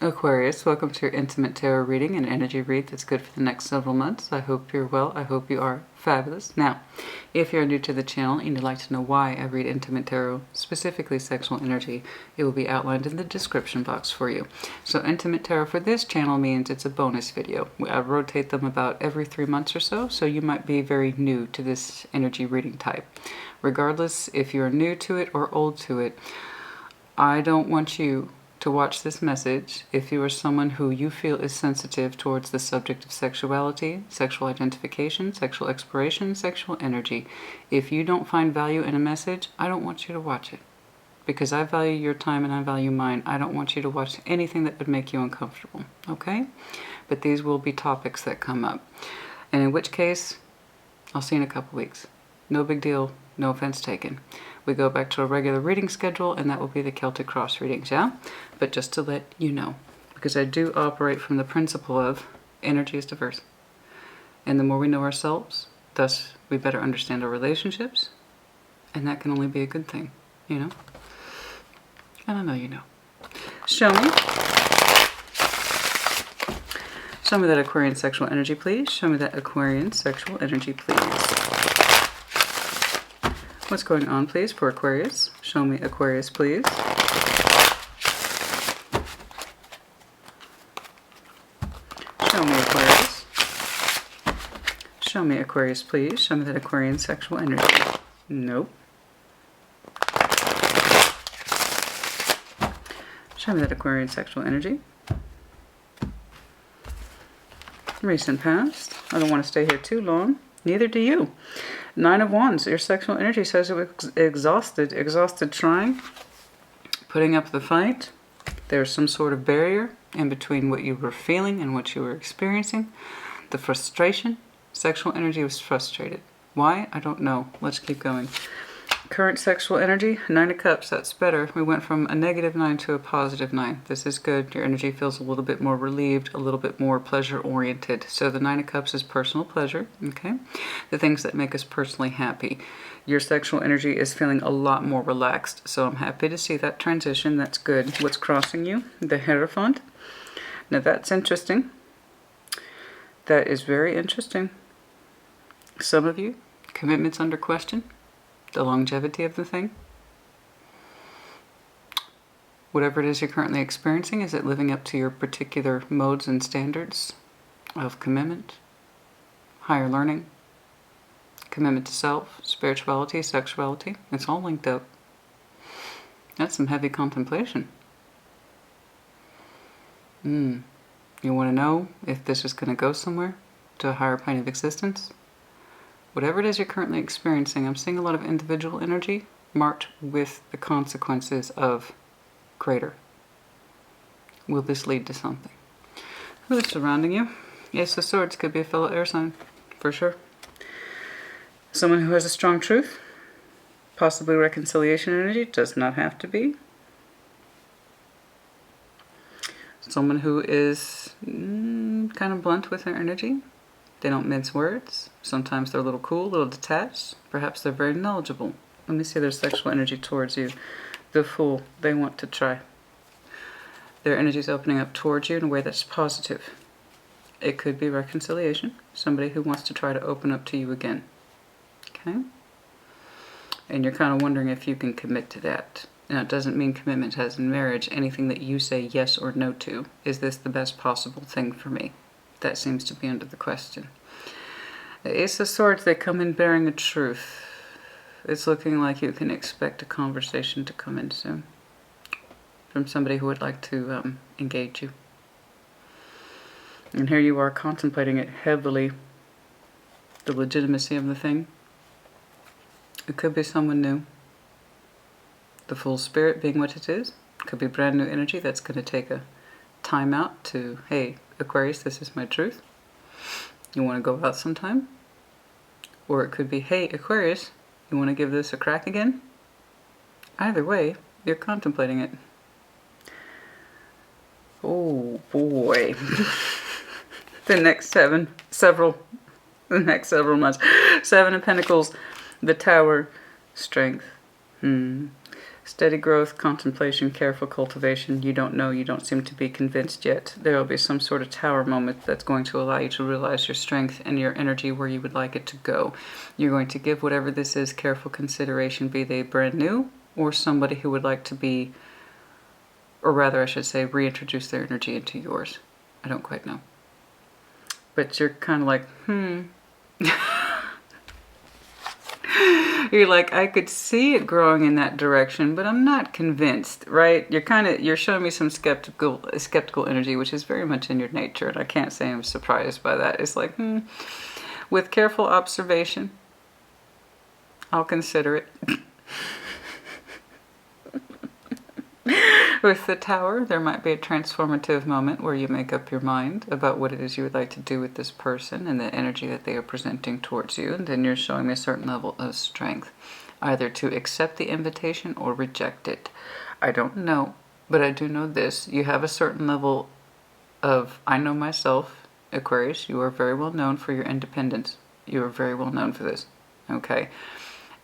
Aquarius, welcome to your intimate tarot reading and energy read that's good for the next several months. I hope you're well. I hope you are fabulous. Now, if you're new to the channel and you'd like to know why I read intimate tarot, specifically sexual energy, it will be outlined in the description box for you. So intimate tarot for this channel means it's a bonus video. I rotate them about every 3 months or so you might be very new to this energy reading type. Regardless if you're new to it or old to it, I don't want you to watch this message if you are someone who you feel is sensitive towards the subject of sexuality, sexual identification, sexual exploration, sexual energy. If you don't find value in a message, I don't want you to watch it. Because I value your time and I value mine. I don't want you to watch anything that would make you uncomfortable, okay? But these will be topics that come up. And in which case, I'll see you in a couple weeks. No big deal, no offense taken. We go back to a regular reading schedule, and that will be the Celtic Cross readings, yeah? But just to let you know, because I do operate from the principle of energy is diverse. And the more we know ourselves, thus we better understand our relationships, and that can only be a good thing, you know? And I know you know. Show me. Show me that Aquarian sexual energy, please. Show me that Aquarian sexual energy, please. What's going on, please, for Aquarius? Show me Aquarius, please. Show me Aquarius. Show me Aquarius, please. Show me that Aquarian sexual energy. Nope. Show me that Aquarian sexual energy. Recent past. I don't want to stay here too long. Neither do you. 9 of Wands, your sexual energy says it was exhausted. Exhausted trying, putting up the fight. There's some sort of barrier in between what you were feeling and what you were experiencing. The frustration, sexual energy was frustrated. Why? I don't know. Let's keep going. Current sexual energy, 9 of Cups, that's better. We went from a -9 to a +9. This is good. Your energy feels a little bit more relieved, a little bit more pleasure-oriented. So the 9 of Cups is personal pleasure, okay? The things that make us personally happy. Your sexual energy is feeling a lot more relaxed, so I'm happy to see that transition. That's good. What's crossing you? The Hierophant. Now that's interesting. That is very interesting. Some of you, commitment's under question. The longevity of the thing. Whatever it is you're currently experiencing, is it living up to your particular modes and standards of commitment, higher learning, commitment to self, spirituality, sexuality? It's all linked up. That's some heavy contemplation. You want to know if this is going to go somewhere, to a higher plane of existence? Whatever it is you're currently experiencing, I'm seeing a lot of individual energy marked with the consequences of greater. Will this lead to something? Who is surrounding you? Ace of Swords could be a fellow air sign, for sure. Someone who has a strong truth, possibly reconciliation energy, does not have to be. Someone who is kind of blunt with their energy. They don't mince words. Sometimes they're a little cool, a little detached. Perhaps they're very knowledgeable. Let me see their sexual energy towards you. The Fool. They want to try. Their energy is opening up towards you in a way that's positive. It could be reconciliation. Somebody who wants to try to open up to you again. Okay? And you're kind of wondering if you can commit to that. Now, it doesn't mean commitment as in marriage. Anything that you say yes or no to. Is this the best possible thing for me? That seems to be under the question. The Ace of Swords, they come in bearing the truth. It's looking like you can expect a conversation to come in soon from somebody who would like to engage you. And here you are contemplating it heavily, the legitimacy of the thing. It could be someone new. The Full Spirit being what it is. It could be brand new energy that's going to take a time out to, hey, Aquarius, this is my truth. You want to go out sometime? Or it could be, hey, Aquarius, you want to give this a crack again? Either way, you're contemplating it. Oh boy. the next several months. 7 of Pentacles, the Tower, strength. Steady growth, contemplation, careful cultivation. You don't know, you don't seem to be convinced yet. There will be some sort of tower moment that's going to allow you to realize your strength and your energy where you would like it to go. You're going to give whatever this is careful consideration, be they brand new or somebody who would like to be, or rather I should say, reintroduce their energy into yours. I don't quite know. But you're kind of like, You're like, I could see it growing in that direction, but I'm not convinced, right? You're showing me some skeptical energy, which is very much in your nature, and I can't say I'm surprised by that. It's like, with careful observation, I'll consider it. With the Tower, there might be a transformative moment where you make up your mind about what it is you would like to do with this person and the energy that they are presenting towards you. And then you're showing me a certain level of strength, either to accept the invitation or reject it. I don't know, but I do know this. You have a certain level of, I know myself, Aquarius, you are very well known for your independence. You are very well known for this, okay?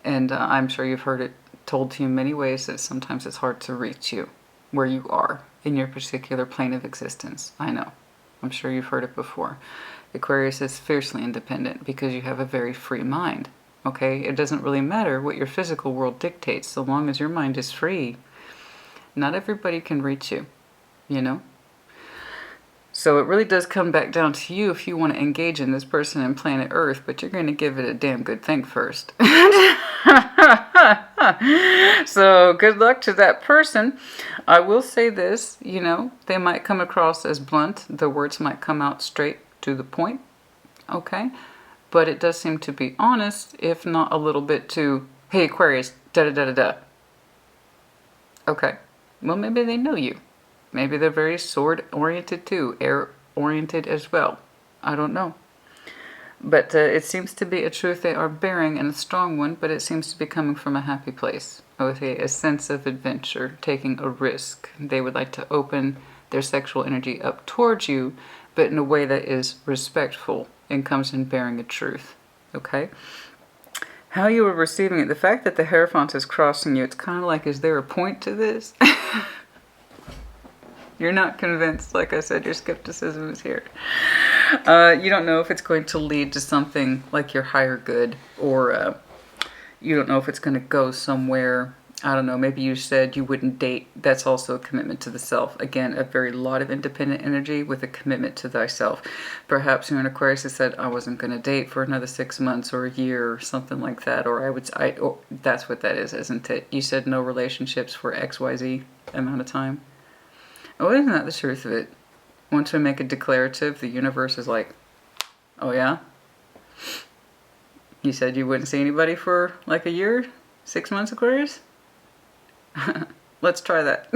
And I'm sure you've heard it told to you in many ways that sometimes it's hard to reach you where you are in your particular plane of existence. I know. I'm sure you've heard it before. Aquarius is fiercely independent because you have a very free mind. Okay? It doesn't really matter what your physical world dictates so long as your mind is free. Not everybody can reach you, you know? So it really does come back down to you if you want to engage in this person in planet Earth, but you're going to give it a damn good think first. So good luck to that person. I will say this, you know, they might come across as blunt. The words might come out straight to the point, okay? But it does seem to be honest, if not a little bit too, hey Aquarius, da-da-da-da-da. Okay, well maybe they know you. Maybe they're very sword-oriented too, air-oriented as well. I don't know. But it seems to be a truth they are bearing, and a strong one, but it seems to be coming from a happy place, with a sense of adventure, taking a risk. They would like to open their sexual energy up towards you, but in a way that is respectful and comes in bearing a truth. Okay? How you are receiving it, the fact that the Hierophant is crossing you, it's kind of like, is there a point to this? You're not convinced. Like I said, your skepticism is here. You don't know if it's going to lead to something like your higher good, or you don't know if it's going to go somewhere. I don't know. Maybe you said you wouldn't date. That's also a commitment to the self. Again, a very lot of independent energy with a commitment to thyself. Perhaps you're an Aquarius that said, I wasn't going to date for another 6 months or a year or something like that. Or that's what that is, isn't it? You said no relationships for XYZ amount of time. Oh, isn't that the truth of it? Once we make a declarative, the universe is like, oh yeah? You said you wouldn't see anybody for like a year? 6 months, Aquarius? Let's try that.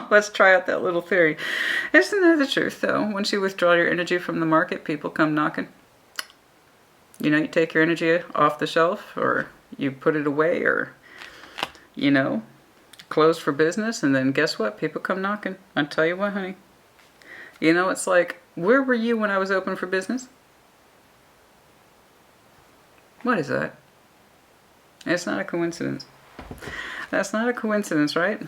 Let's try out that little theory. Isn't that the truth, though? Once you withdraw your energy from the market, people come knocking. You know, you take your energy off the shelf, or you put it away, or, you know, closed for business, and then guess what? People come knocking. I'll tell you what, honey. You know, it's like, where were you when I was open for business? What is that? It's not a coincidence. That's not a coincidence, right?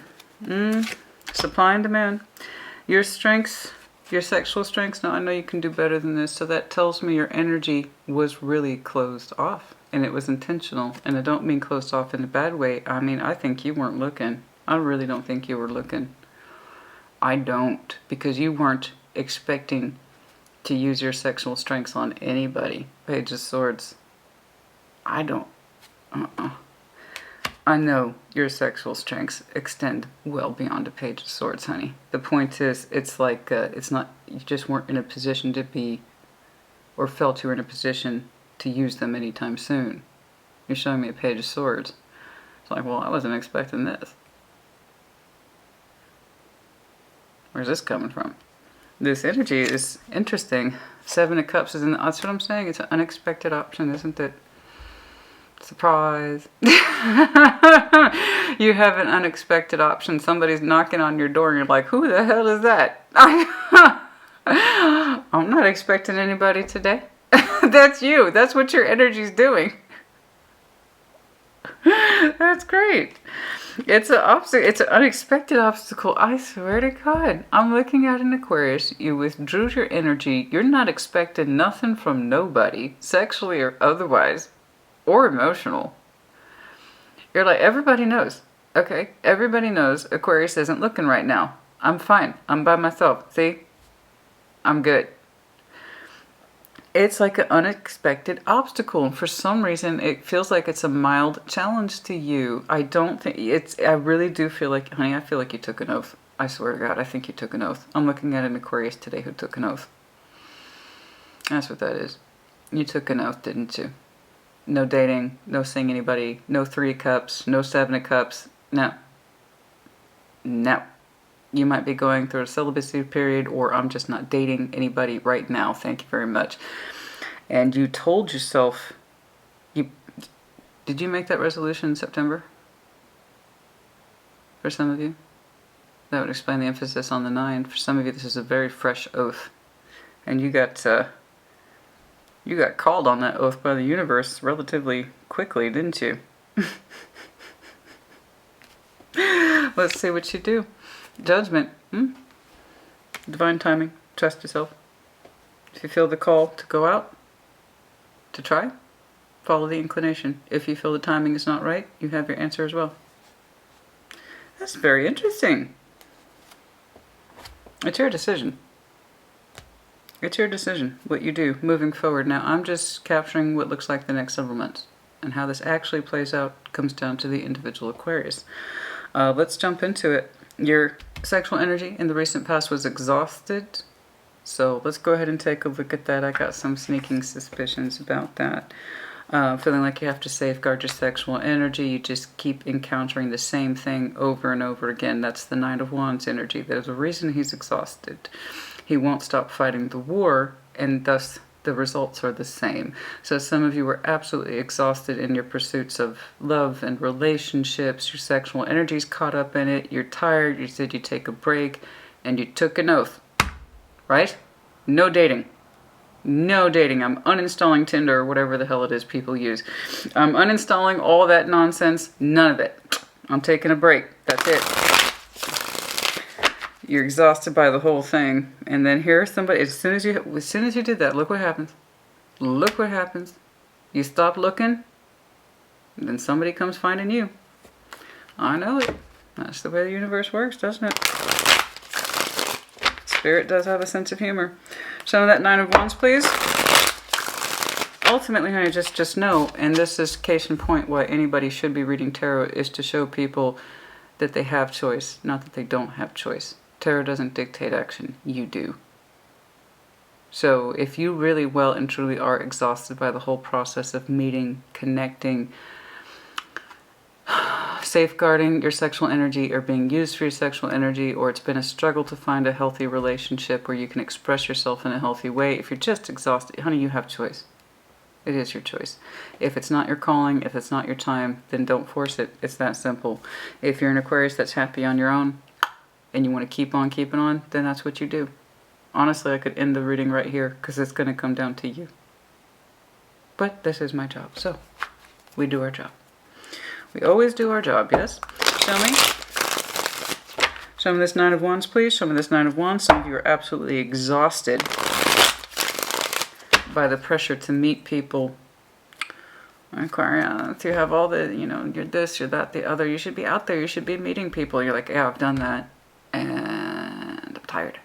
Supply and demand. Your strengths, your sexual strengths, now I know you can do better than this, so that tells me your energy was really closed off, and it was intentional. And I don't mean closed off in a bad way. I mean, I think you weren't looking. I really don't think you were looking. I don't, because you weren't expecting to use your sexual strengths on anybody. Page of Swords. I don't. I know your sexual strengths extend well beyond a Page of Swords, honey. The point is, it's like, it's not, you just weren't in a position to be, or felt you were in a position to use them anytime soon. You're showing me a Page of Swords. It's like, well, I wasn't expecting this. Where's this coming from? This energy is interesting. 7 of Cups is in, that's what I'm saying. It's an unexpected option, isn't it? Surprise. You have an unexpected option. Somebody's knocking on your door and you're like, who the hell is that? I'm not expecting anybody today. That's you. That's what your energy's doing. That's great. It's an obstacle. It's an unexpected obstacle. I swear to God. I'm looking at an Aquarius. You withdrew your energy. You're not expecting nothing from nobody, sexually or otherwise, or emotional. You're like, everybody knows. Okay, everybody knows Aquarius isn't looking right now. I'm fine. I'm by myself. See? I'm good. It's like an unexpected obstacle, and for some reason it feels like it's a mild challenge to you. I don't think it's, I really do feel like, honey, I feel like you took an oath. I swear to God, I think you took an oath. I'm looking at an Aquarius today who took an oath. That's what that is. You took an oath, didn't you? No dating, no seeing anybody, no 3 of Cups, no 7 of Cups. No. No. You might be going through a celibacy period, or I'm just not dating anybody right now. Thank you very much. And you told yourself, did you make that resolution in September? For some of you? That would explain the emphasis on the 9. For some of you, this is a very fresh oath. And you got called on that oath by the universe relatively quickly, didn't you? Let's see what you do. Judgment. Divine timing. Trust yourself. If you feel the call to go out, to try, follow the inclination. If you feel the timing is not right, you have your answer as well. That's very interesting. It's your decision. It's your decision, what you do moving forward. Now, I'm just capturing what looks like the next several months. And how this actually plays out comes down to the individual Aquarius. Let's jump into it. Your sexual energy in the recent past was exhausted. So let's go ahead and take a look at that. I got some sneaking suspicions about that. Feeling like you have to safeguard your sexual energy. You just keep encountering the same thing over and over again. That's the 9 of Wands energy. There's a reason he's exhausted. He won't stop fighting the war, and thus the results are the same. So some of you were absolutely exhausted in your pursuits of love and relationships. Your sexual energy's caught up in it. You're tired. You said you'd take a break, and you took an oath. Right? No dating. No dating. I'm uninstalling Tinder or whatever the hell it is people use. I'm uninstalling all that nonsense. None of it. I'm taking a break. That's it. You're exhausted by the whole thing. And then here's somebody, as soon as you did that, look what happens. Look what happens. You stop looking, and then somebody comes finding you. I know it. That's the way the universe works, doesn't it? Spirit does have a sense of humor. Show me that 9 of Wands, please. Ultimately, honey, just know, and this is case in point why anybody should be reading tarot, is to show people that they have choice, not that they don't have choice. Tarot doesn't dictate action. You do. So if you really well and truly are exhausted by the whole process of meeting, connecting, safeguarding your sexual energy, or being used for your sexual energy, or it's been a struggle to find a healthy relationship where you can express yourself in a healthy way, if you're just exhausted, honey, you have choice. It is your choice. If it's not your calling, if it's not your time, then don't force it. It's that simple. If you're an Aquarius that's happy on your own, and you want to keep on keeping on, then that's what you do. Honestly, I could end the reading right here, because it's going to come down to you. But this is my job, so we do our job. We always do our job, yes? Show me. Show me this 9 of Wands, please. Show me this 9 of Wands. Some of you are absolutely exhausted by the pressure to meet people. Aquarius, you have all the, you're this, you're that, the other. You should be out there. You should be meeting people. You're like, yeah, I've done that. And I'm tired.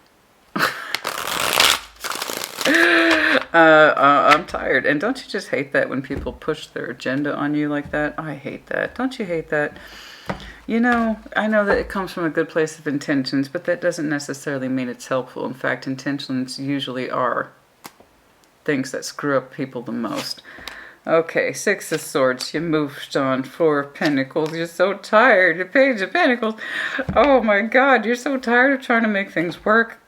I'm tired. And don't you just hate that when people push their agenda on you like that? I hate that. Don't you hate that? I know that it comes from a good place of intentions, but that doesn't necessarily mean it's helpful. In fact, intentions usually are things that screw up people the most. Okay, 6 of Swords, you moved on. 4 of Pentacles, you're so tired. The Page of Pentacles, oh my God, you're so tired of trying to make things work.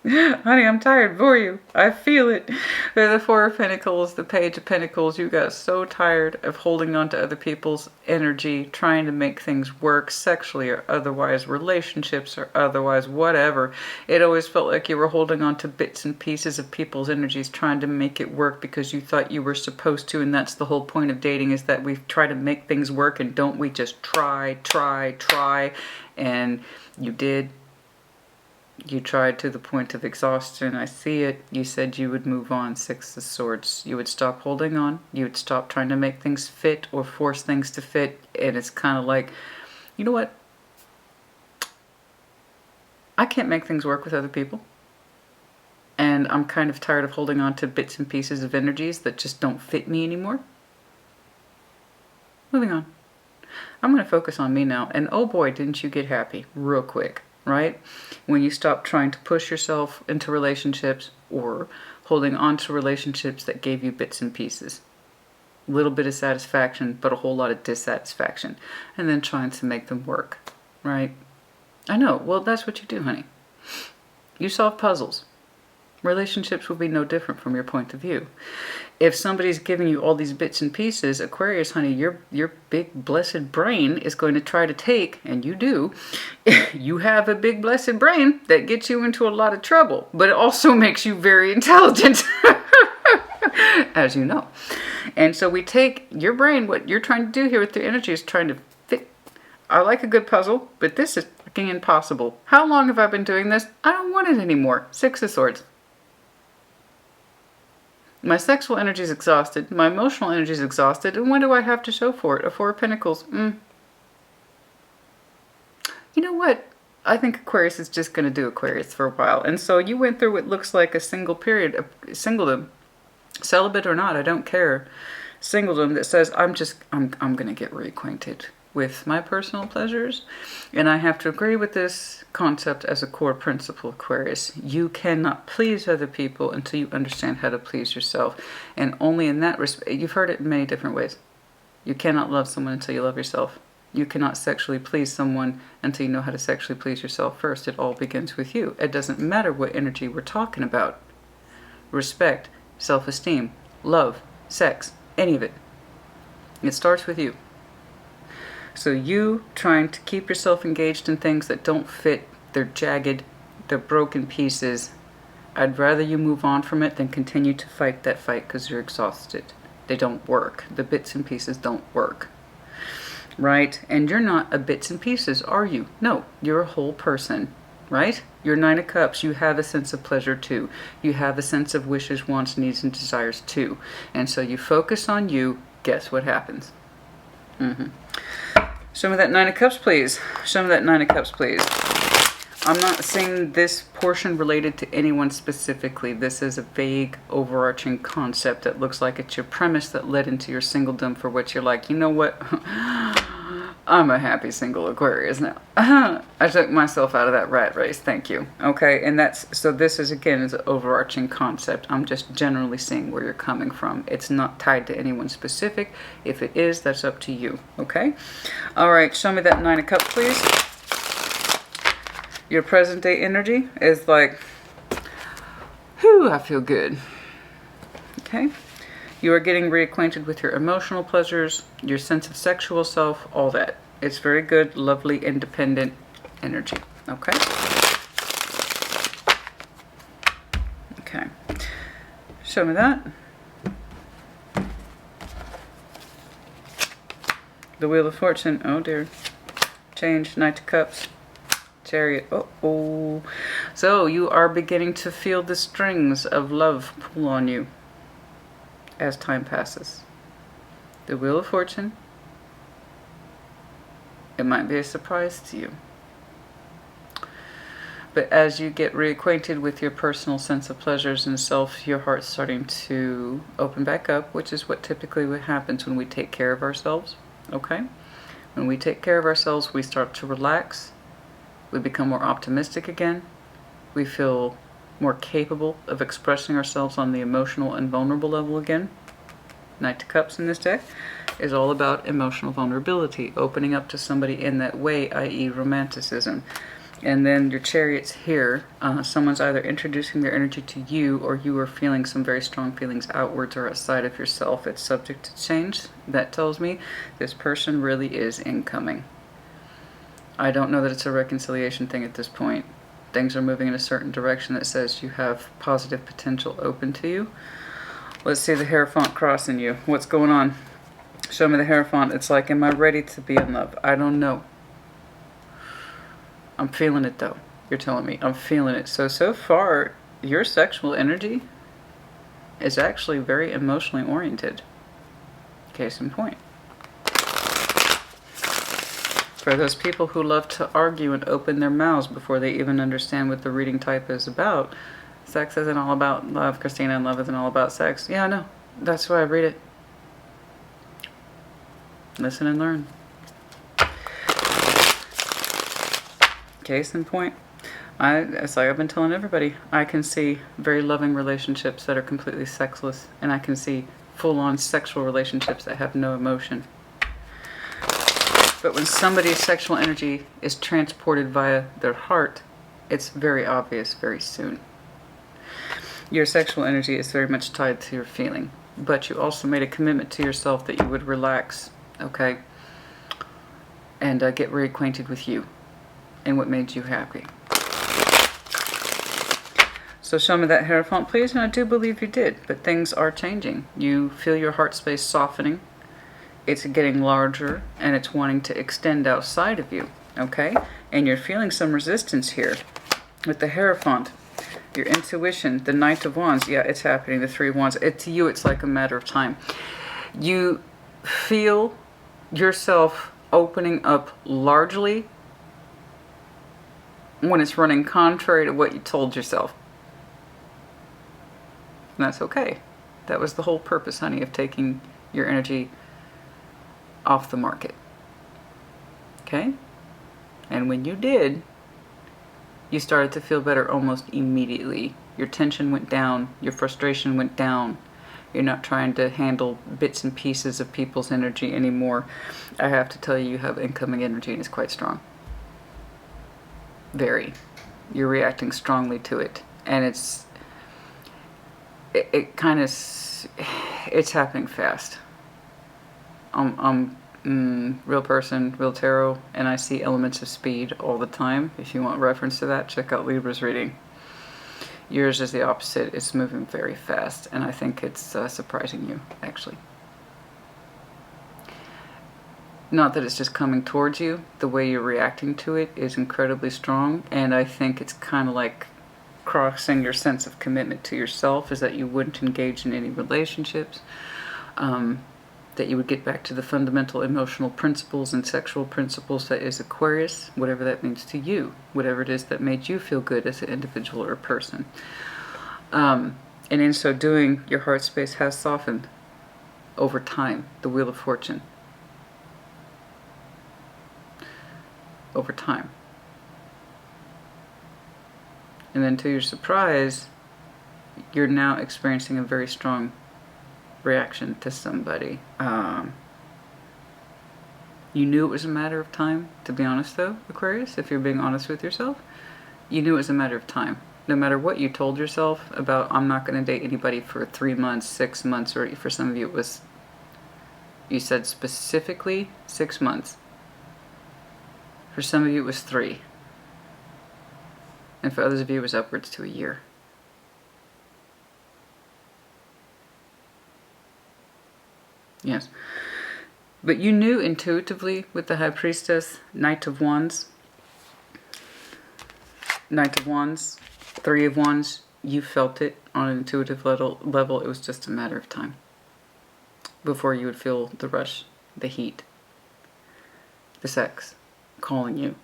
Honey, I'm tired for you. I feel it. The Four of Pentacles, the Page of Pentacles. You got so tired of holding on to other people's energy, trying to make things work sexually or otherwise, relationships or otherwise, whatever. It always felt like you were holding on to bits and pieces of people's energies, trying to make it work because you thought you were supposed to. And that's the whole point of dating, is that we try to make things work, and don't we just try. And you did. You tried to the point of exhaustion. I see it. You said you would move on. Six of Swords. You would stop holding on. You would stop trying to make things fit or force things to fit. And it's kind of like, you know what? I can't make things work with other people. And I'm kind of tired of holding on to bits and pieces of energies that just don't fit me anymore. Moving on. I'm going to focus on me now. And oh boy, didn't you get happy real quick. Right? When you stop trying to push yourself into relationships or holding on to relationships that gave you bits and pieces. A little bit of satisfaction, but a whole lot of dissatisfaction. And then trying to make them work. Right? I know. Well, that's what you do, honey. You solve puzzles. Relationships will be no different from your point of view. If somebody's giving you all these bits and pieces, Aquarius, honey, your big blessed brain is going to try to take, and you do, you have a big blessed brain that gets you into a lot of trouble, but it also makes you very intelligent, as you know. And so we take your brain, what you're trying to do here with the energy is trying to fit. I like a good puzzle, but this is fucking impossible. How long have I been doing this? I don't want it anymore. Six of Swords. My sexual energy is exhausted. My emotional energy is exhausted. And what do I have to show for it? A Four of Pentacles. You know what? I think Aquarius is just going to do Aquarius for a while. And so you went through what looks like a single period of singledom. Celibate or not, I don't care. Singledom that says, I'm going to get reacquainted with my personal pleasures. And I have to agree with this concept as a core principle, Aquarius. You cannot please other people until you understand how to please yourself. And only in that respect, you've heard it in many different ways. You cannot love someone until you love yourself. You cannot sexually please someone until you know how to sexually please yourself first. It all begins with you. It doesn't matter what energy we're talking about. Respect, self-esteem, love, sex, any of it. It starts with you. So you trying to keep yourself engaged in things that don't fit, they're jagged, they're broken pieces. I'd rather you move on from it than continue to fight that fight because you're exhausted. They don't work. The bits and pieces don't work. Right? And you're not a bits and pieces, are you? No, you're a whole person. Right? You're Nine of Cups. You have a sense of pleasure too. You have a sense of wishes, wants, needs, and desires too. And so you focus on you. Guess what happens? Show me that Nine of Cups, please. Show me that Nine of Cups, please. I'm not saying this portion related to anyone specifically. This is a vague, overarching concept that looks like it's your premise that led into your singledom, for which you're like, you know what? I'm a happy single Aquarius now. I took myself out of that rat race. Thank you. Okay, and so this is, again, is an overarching concept. I'm just generally seeing where you're coming from. It's not tied to anyone specific. If it is, that's up to you. Okay? All right, show me that Nine of Cups, please. Your present day energy is like, whew, I feel good. Okay? You are getting reacquainted with your emotional pleasures, your sense of sexual self, all that. It's very good, lovely, independent energy. Okay? Okay. Show me that. The Wheel of Fortune. Oh dear. Change. Knight of Cups. Chariot. Oh. So you are beginning to feel the strings of love pull on you as time passes. The Wheel of Fortune. It might be a surprise to you. But as you get reacquainted with your personal sense of pleasures and self, your heart's starting to open back up, which is what typically what happens when we take care of ourselves. Okay? When we take care of ourselves, we start to relax. We become more optimistic again. We feel more capable of expressing ourselves on the emotional and vulnerable level again. Knight of Cups in this deck is all about emotional vulnerability, opening up to somebody in that way, i.e. romanticism. And then your Chariot's here. Someone's either introducing their energy to you, or you are feeling some very strong feelings outwards or outside of yourself. It's subject to change. That tells me this person really is incoming. I don't know that it's a reconciliation thing at this point. Things are moving in a certain direction that says you have positive potential open to you. Let's see the Hierophant crossing you. What's going on? Show me the Hierophant. It's like, am I ready to be in love? I don't know. I'm feeling it though. You're telling me. I'm feeling it. So far, your sexual energy is actually very emotionally oriented. Case in point. For those people who love to argue and open their mouths before they even understand what the reading type is about, sex isn't all about love, Christina, and love isn't all about sex. Yeah, I know. That's why I read it. Listen and learn. Case in point. It's like I've been telling everybody, I can see very loving relationships that are completely sexless, and I can see full-on sexual relationships that have no emotion. But when somebody's sexual energy is transported via their heart, it's very obvious very soon. Your sexual energy is very much tied to your feeling, but you also made a commitment to yourself that you would relax, okay, and get reacquainted with you and what made you happy. So show me that Hierophant, please, and I do believe you did, but things are changing. You feel your heart space softening. It's getting larger, and it's wanting to extend outside of you, okay? And you're feeling some resistance here with the Hierophant. Your intuition, the Knight of Wands, yeah, it's happening, the Three of Wands. To you, it's like a matter of time. You feel yourself opening up largely when it's running contrary to what you told yourself. And that's okay. That was the whole purpose, honey, of taking your energy off the market. Okay? And when you did, you started to feel better almost immediately. Your tension went down. Your frustration went down. You're not trying to handle bits and pieces of people's energy anymore. I have to tell you, you have incoming energy, and it's quite strong. Very. You're reacting strongly to it. And it's happening fast. Real person, real tarot, and I see elements of speed all the time. If you want reference to that, check out Libra's reading. Yours is the opposite. It's moving very fast, and I think it's surprising you, actually. Not that it's just coming towards you. The way you're reacting to it is incredibly strong, and I think it's kind of like crossing your sense of commitment to yourself, is that you wouldn't engage in any relationships, that you would get back to the fundamental emotional principles and sexual principles that is Aquarius, whatever that means to you, whatever it is that made you feel good as an individual or a person. And in so doing, your heart space has softened over time, the Wheel of Fortune. Over time. And then to your surprise, you're now experiencing a very strong reaction to somebody. You knew it was a matter of time, to be honest though, Aquarius, if you're being honest with yourself. You knew it was a matter of time. No matter what you told yourself about, I'm not going to date anybody for 3 months, 6 months, or for some of you it was, you said specifically 6 months. For some of you it was 3. And for others of you it was upwards to a year. Yes. But you knew intuitively with the High Priestess, Knight of Wands, 3 of Wands, you felt it on an intuitive level. It was just a matter of time before you would feel the rush, the heat, the sex calling you.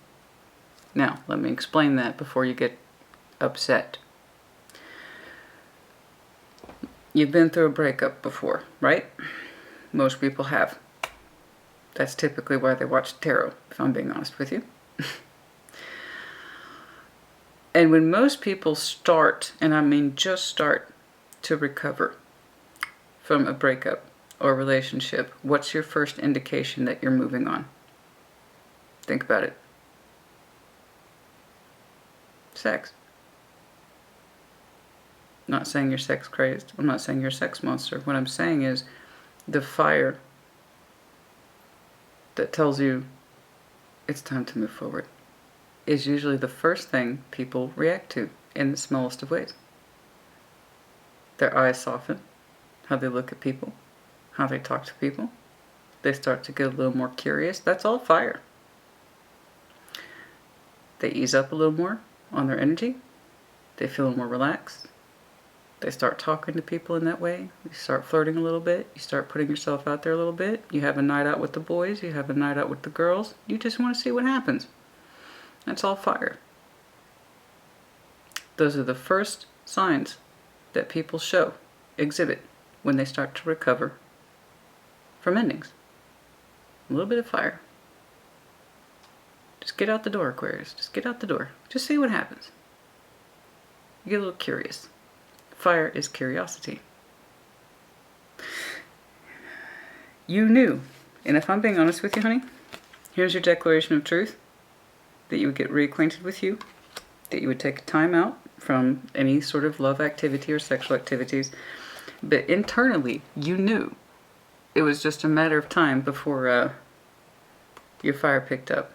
Now, let me explain that before you get upset. You've been through a breakup before, right? Most people have. That's typically why they watch tarot, if I'm being honest with you. And when most people start, and I mean just start, to recover from a breakup or relationship, what's your first indication that you're moving on? Think about it. Sex. I'm not saying you're sex crazed. I'm not saying you're a sex monster. What I'm saying is the fire that tells you it's time to move forward is usually the first thing people react to in the smallest of ways. Their eyes soften, how they look at people, how they talk to people. They start to get a little more curious. That's all fire. They ease up a little more on their energy. They feel more relaxed. They start talking to people in that way. You start flirting a little bit. You start putting yourself out there a little bit. You have a night out with the boys. You have a night out with the girls. You just want to see what happens. That's all fire. Those are the first signs that people exhibit when they start to recover from endings. A little bit of fire. Just get out the door, Aquarius. Just get out the door. Just see what happens. You get a little curious. Fire is curiosity. You knew, and if I'm being honest with you, honey, here's your declaration of truth, that you would get reacquainted with you, that you would take time out from any sort of love activity or sexual activities, but internally, you knew it was just a matter of time before your fire picked up.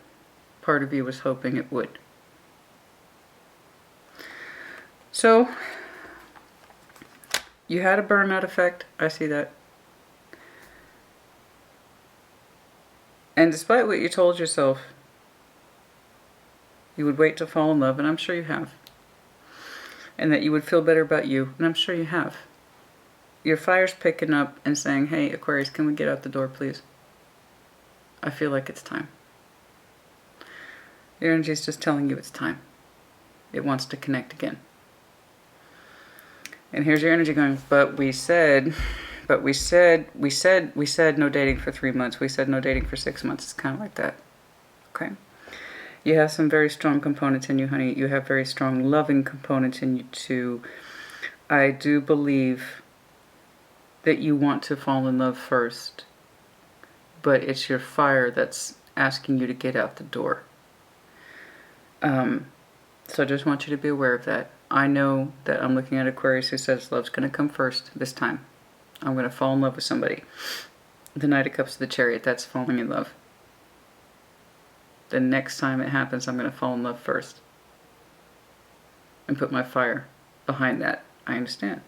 Part of you was hoping it would. So, you had a burnout effect. I see that. And despite what you told yourself, you would wait to fall in love, and I'm sure you have. And that you would feel better about you, and I'm sure you have. Your fire's picking up and saying, hey, Aquarius, can we get out the door, please? I feel like it's time. Your energy is just telling you it's time. It wants to connect again. And here's your energy going, but we said no dating for 3 months. We said no dating for 6 months. It's kind of like that. Okay? You have some very strong components in you, honey. You have very strong loving components in you, too. I do believe that you want to fall in love first, but it's your fire that's asking you to get out the door. So I just want you to be aware of that. I know that I'm looking at Aquarius who says love's going to come first this time. I'm going to fall in love with somebody. The Knight of Cups, the Chariot, that's falling in love. The next time it happens, I'm going to fall in love first. And put my fire behind that. I understand.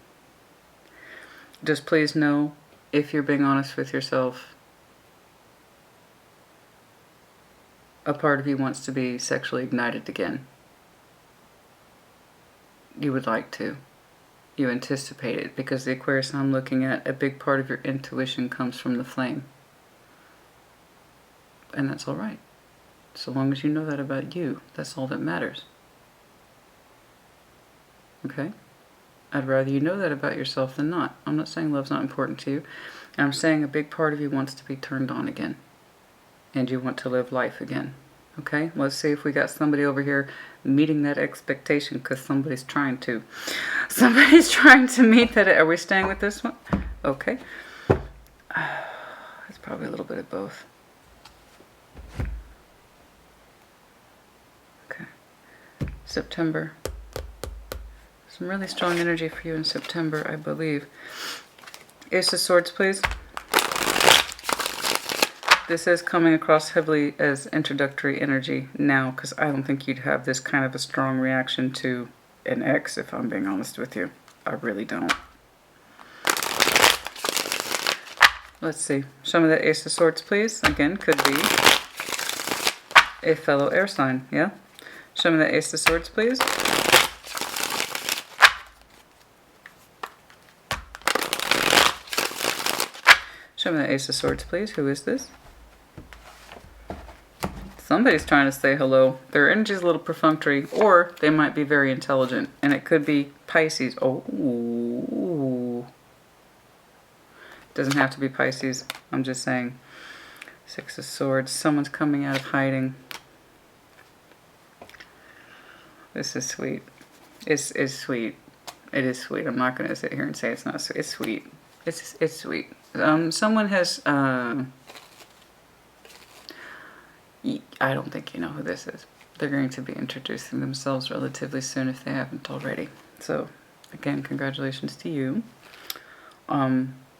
Just please know, if you're being honest with yourself, a part of you wants to be sexually ignited again. You would like to. You anticipate it, because the Aquarius I'm looking at, a big part of your intuition comes from the flame. And that's all right. So long as you know that about you, that's all that matters. Okay? I'd rather you know that about yourself than not. I'm not saying love's not important to you. I'm saying a big part of you wants to be turned on again. And you want to live life again. Okay? Let's see if we got somebody over here meeting that expectation, because somebody's trying to. Somebody's trying to meet that. Are we staying with this one? Okay. It's probably a little bit of both. Okay. September. Some really strong energy for you in September, I believe. Ace of Swords, please. This is coming across heavily as introductory energy now, because I don't think you'd have this kind of a strong reaction to an ex, if I'm being honest with you. I really don't. Let's see. Show me that Ace of Swords, please. Again, could be a fellow air sign, yeah? Show me that Ace of Swords, please. Show me that Ace of Swords, please. Who is this? Somebody's trying to say hello. Their energy is a little perfunctory, or they might be very intelligent. And it could be Pisces. Oh. Doesn't have to be Pisces. I'm just saying. Six of Swords. Someone's coming out of hiding. This is sweet. It's sweet. It is sweet. I'm not going to sit here and say it's not sweet. It's sweet. It's sweet. Someone has... I don't think you know who this is. They're going to be introducing themselves relatively soon if they haven't already. So, again, congratulations to you.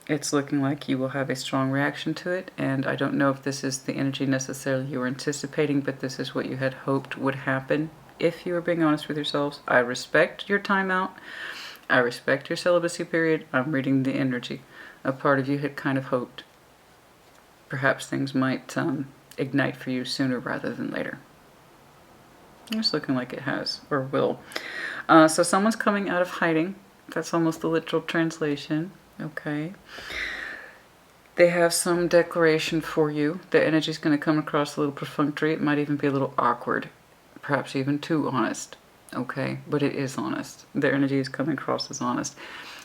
It's looking like you will have a strong reaction to it, and I don't know if this is the energy necessarily you were anticipating, but this is what you had hoped would happen if you were being honest with yourselves. I respect your timeout. I respect your celibacy period. I'm reading the energy. A part of you had kind of hoped perhaps things might ignite for you sooner rather than later. It's looking like it has, or will. So someone's coming out of hiding. That's almost the literal translation. Okay. They have some declaration for you. The energy is going to come across a little perfunctory. It might even be a little awkward. Perhaps even too honest. Okay. But it is honest. Their energy is coming across as honest.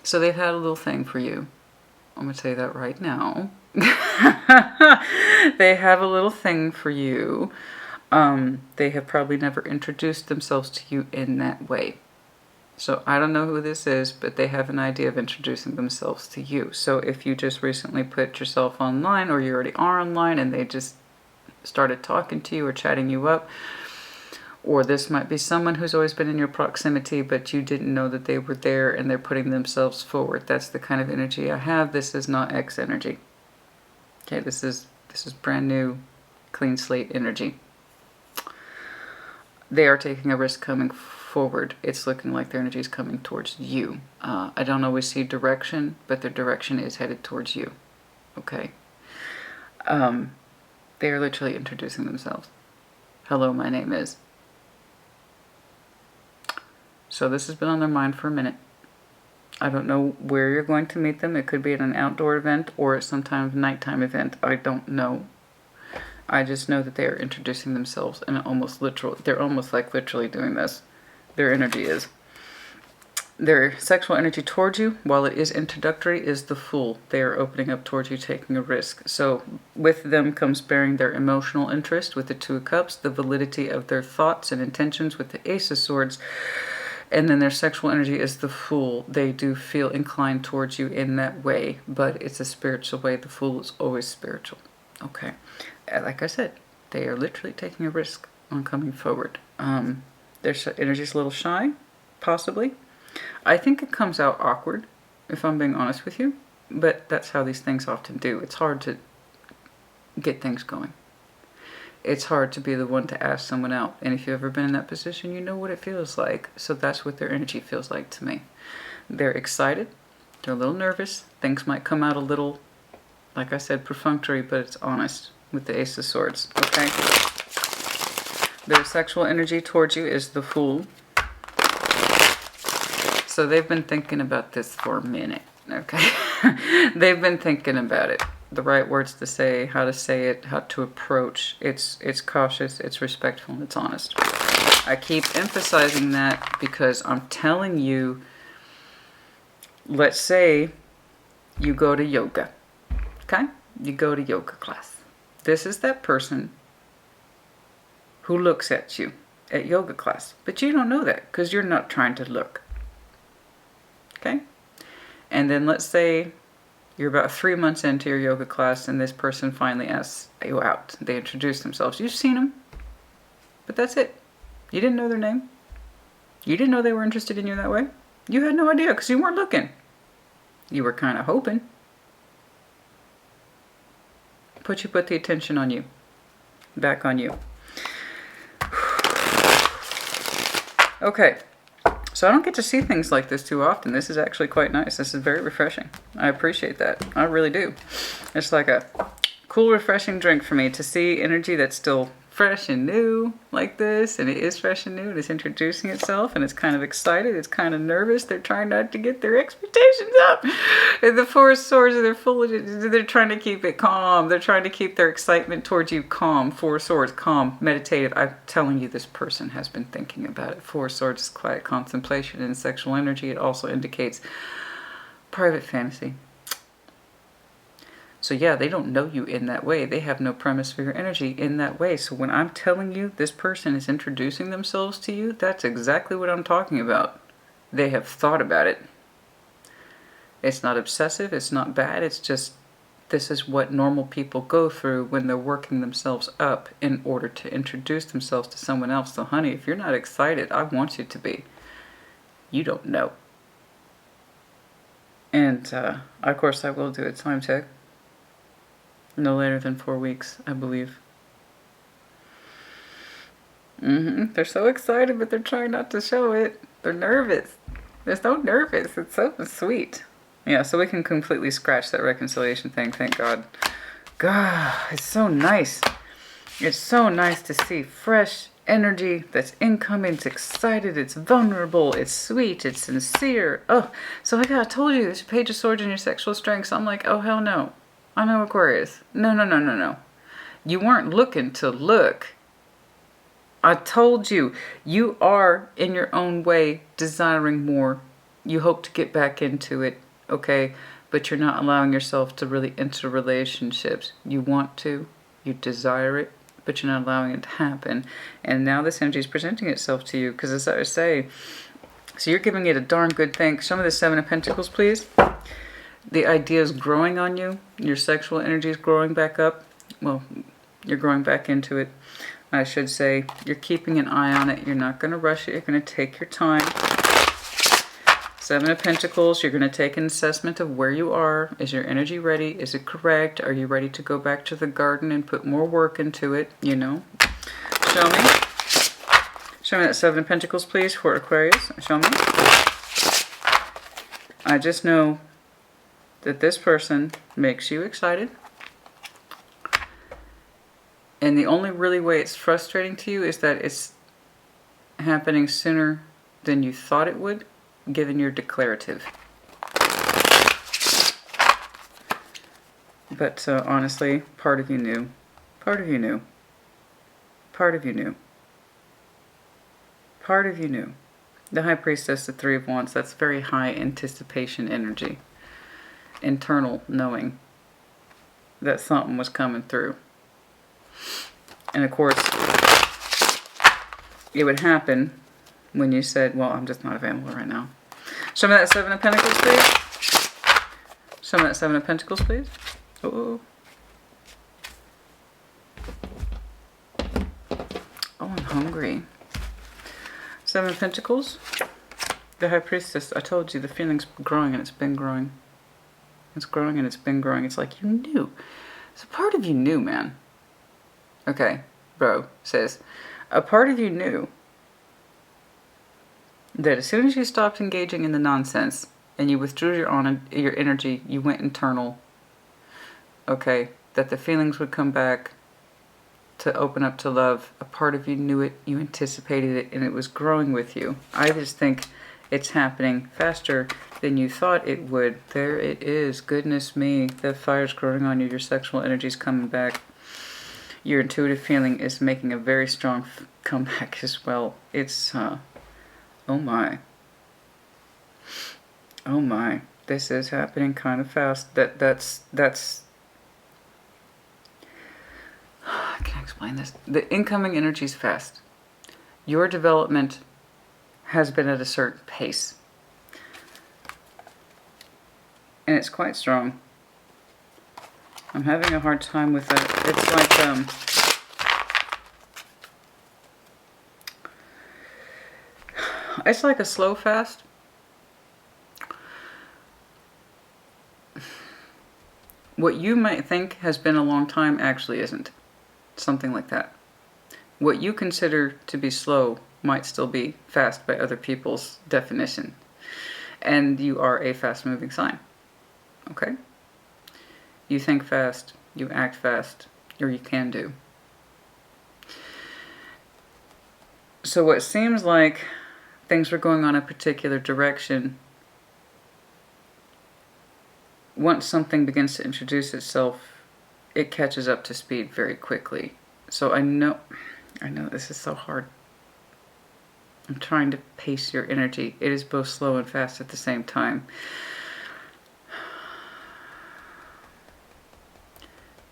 So they've had a little thing for you. I'm going to say that right now. They have a little thing for you. They have probably never introduced themselves to you in that way. So I don't know who this is, but they have an idea of introducing themselves to you. So if you just recently put yourself online, or you already are online and they just started talking to you or chatting you up, or this might be someone who's always been in your proximity, but you didn't know that they were there and they're putting themselves forward. That's the kind of energy I have. This is not X energy. Okay, this is brand new, clean slate energy. They are taking a risk coming forward. It's looking like their energy is coming towards you. I don't always see direction, but their direction is headed towards you. Okay. They are literally introducing themselves. Hello, my name is. So this has been on their mind for a minute. I don't know where you're going to meet them. It could be at an outdoor event or at some kind of nighttime event. I don't know. I just know that they are introducing themselves and they're almost like literally doing this. Their energy is. Their sexual energy towards you, while it is introductory, is the Fool. They are opening up towards you, taking a risk. So with them comes bearing their emotional interest with the Two of Cups, the validity of their thoughts and intentions with the Ace of Swords, and then their sexual energy is the Fool. They do feel inclined towards you in that way, but it's a spiritual way. The Fool is always spiritual. Okay. Like I said, they are literally taking a risk on coming forward. Their energy is a little shy, possibly. I think it comes out awkward, if I'm being honest with you. But that's how these things often do. It's hard to get things going. It's hard to be the one to ask someone out. And if you've ever been in that position, you know what it feels like. So that's what their energy feels like to me. They're excited. They're a little nervous. Things might come out a little, like I said, perfunctory, but it's honest with the Ace of Swords. Okay? Their sexual energy towards you is the Fool. So they've been thinking about this for a minute, okay? They've been thinking about it. The right words to say it, how to approach. It's cautious, it's respectful, and it's honest. I keep emphasizing that because I'm telling you, let's say you go to yoga, okay? You go to yoga class. This is that person who looks at you at yoga class. But you don't know that because you're not trying to look. Okay? And then let's say you're about 3 months into your yoga class and this person finally asks you out. They introduce themselves. You've seen them. But that's it. You didn't know their name. You didn't know they were interested in you that way. You had no idea because you weren't looking. You were kind of hoping. But you put the attention on you. Back on you. Okay. So I don't get to see things like this too often. This is actually quite nice. This is very refreshing. I appreciate that. I really do. It's like a cool, refreshing drink for me to see energy that's still fresh and new like this. And it is fresh and new. And it's introducing itself. And it's kind of excited. It's kind of nervous. They're trying not to get their expectations up. And the Four of Swords, they're trying to keep it calm. They're trying to keep their excitement towards you calm. Four of Swords, calm, meditative. I'm telling you, this person has been thinking about it. Four of Swords is quiet contemplation and sexual energy. It also indicates private fantasy. So yeah, they don't know you in that way. They have no premise for your energy in that way. So when I'm telling you this person is introducing themselves to you, that's exactly what I'm talking about. They have thought about it. It's not obsessive. It's not bad. It's just This is what normal people go through when they're working themselves up in order to introduce themselves to someone else. So honey, if you're not excited, I want you to be. You don't know. And of course I will do a time check. No later than 4 weeks, I believe. They're so excited, but they're trying not to show it. They're nervous. They're so nervous. It's so sweet. Yeah, so we can completely scratch that reconciliation thing, thank God. God, it's so nice. It's so nice to see fresh energy that's incoming. It's excited, it's vulnerable, it's sweet, it's sincere. Oh, so like I told you, there's a Page of Swords in your sexual strengths. I'm like, oh, hell no. I know Aquarius. No. You weren't looking to look. I told you, you are in your own way desiring more. You hope to get back into it. Okay, but you're not allowing yourself to really enter relationships. You want to, you desire it, but you're not allowing it to happen. And now this energy is presenting itself to you, because as I say, so you're giving it a darn good thing. Show me the Seven of Pentacles, please. The idea is growing on you. Your sexual energy is growing back up. Well, you're growing back into it, I should say. You're keeping an eye on it. You're not going to rush it. You're going to take your time. Seven of Pentacles, you're going to take an assessment of where you are. Is your energy ready? Is it correct? Are you ready to go back to the garden and put more work into it? You know. Show me. Show me that Seven of Pentacles, please, for Aquarius. Show me. I just know that this person makes you excited. And the only really way it's frustrating to you is that it's happening sooner than you thought it would, given your declarative. But honestly, part of you knew. Part of you knew. Part of you knew. Part of you knew. The High Priestess, the Three of Wands, that's very high anticipation energy. Internal knowing that something was coming through. And of course, it would happen when you said, well, I'm just not available right now. Show me that Seven of Pentacles, please. Show me that Seven of Pentacles, please. Oh, I'm hungry. Seven of Pentacles. The High Priestess. I told you, the feeling's growing and it's been growing. It's growing and it's been growing. It's like you knew. It's a part of you knew, man. Okay, bro, says, a part of you knew that as soon as you stopped engaging in the nonsense and you withdrew your energy, you went internal, okay, that the feelings would come back to open up to love. A part of you knew it, you anticipated it, and it was growing with you. I just think it's happening faster than you thought it would. There it is. Goodness me, the fire's growing on you. Your sexual energy's coming back. Your intuitive feeling is making a very strong comeback as well. It's, oh my. Oh my. This is happening kind of fast. That's can I explain this? The incoming energy is fast. Your development has been at a certain pace. And it's quite strong. I'm having a hard time with it. It's like, it's like a slow fast. What you might think has been a long time actually isn't. Something like that. What you consider to be slow might still be fast by other people's definition. And you are a fast-moving sign. Okay? You think fast, you act fast, or you can do. So what seems like things were going on a particular direction, once something begins to introduce itself, it catches up to speed very quickly. So I know this is so hard. I'm trying to pace your energy. It is both slow and fast at the same time.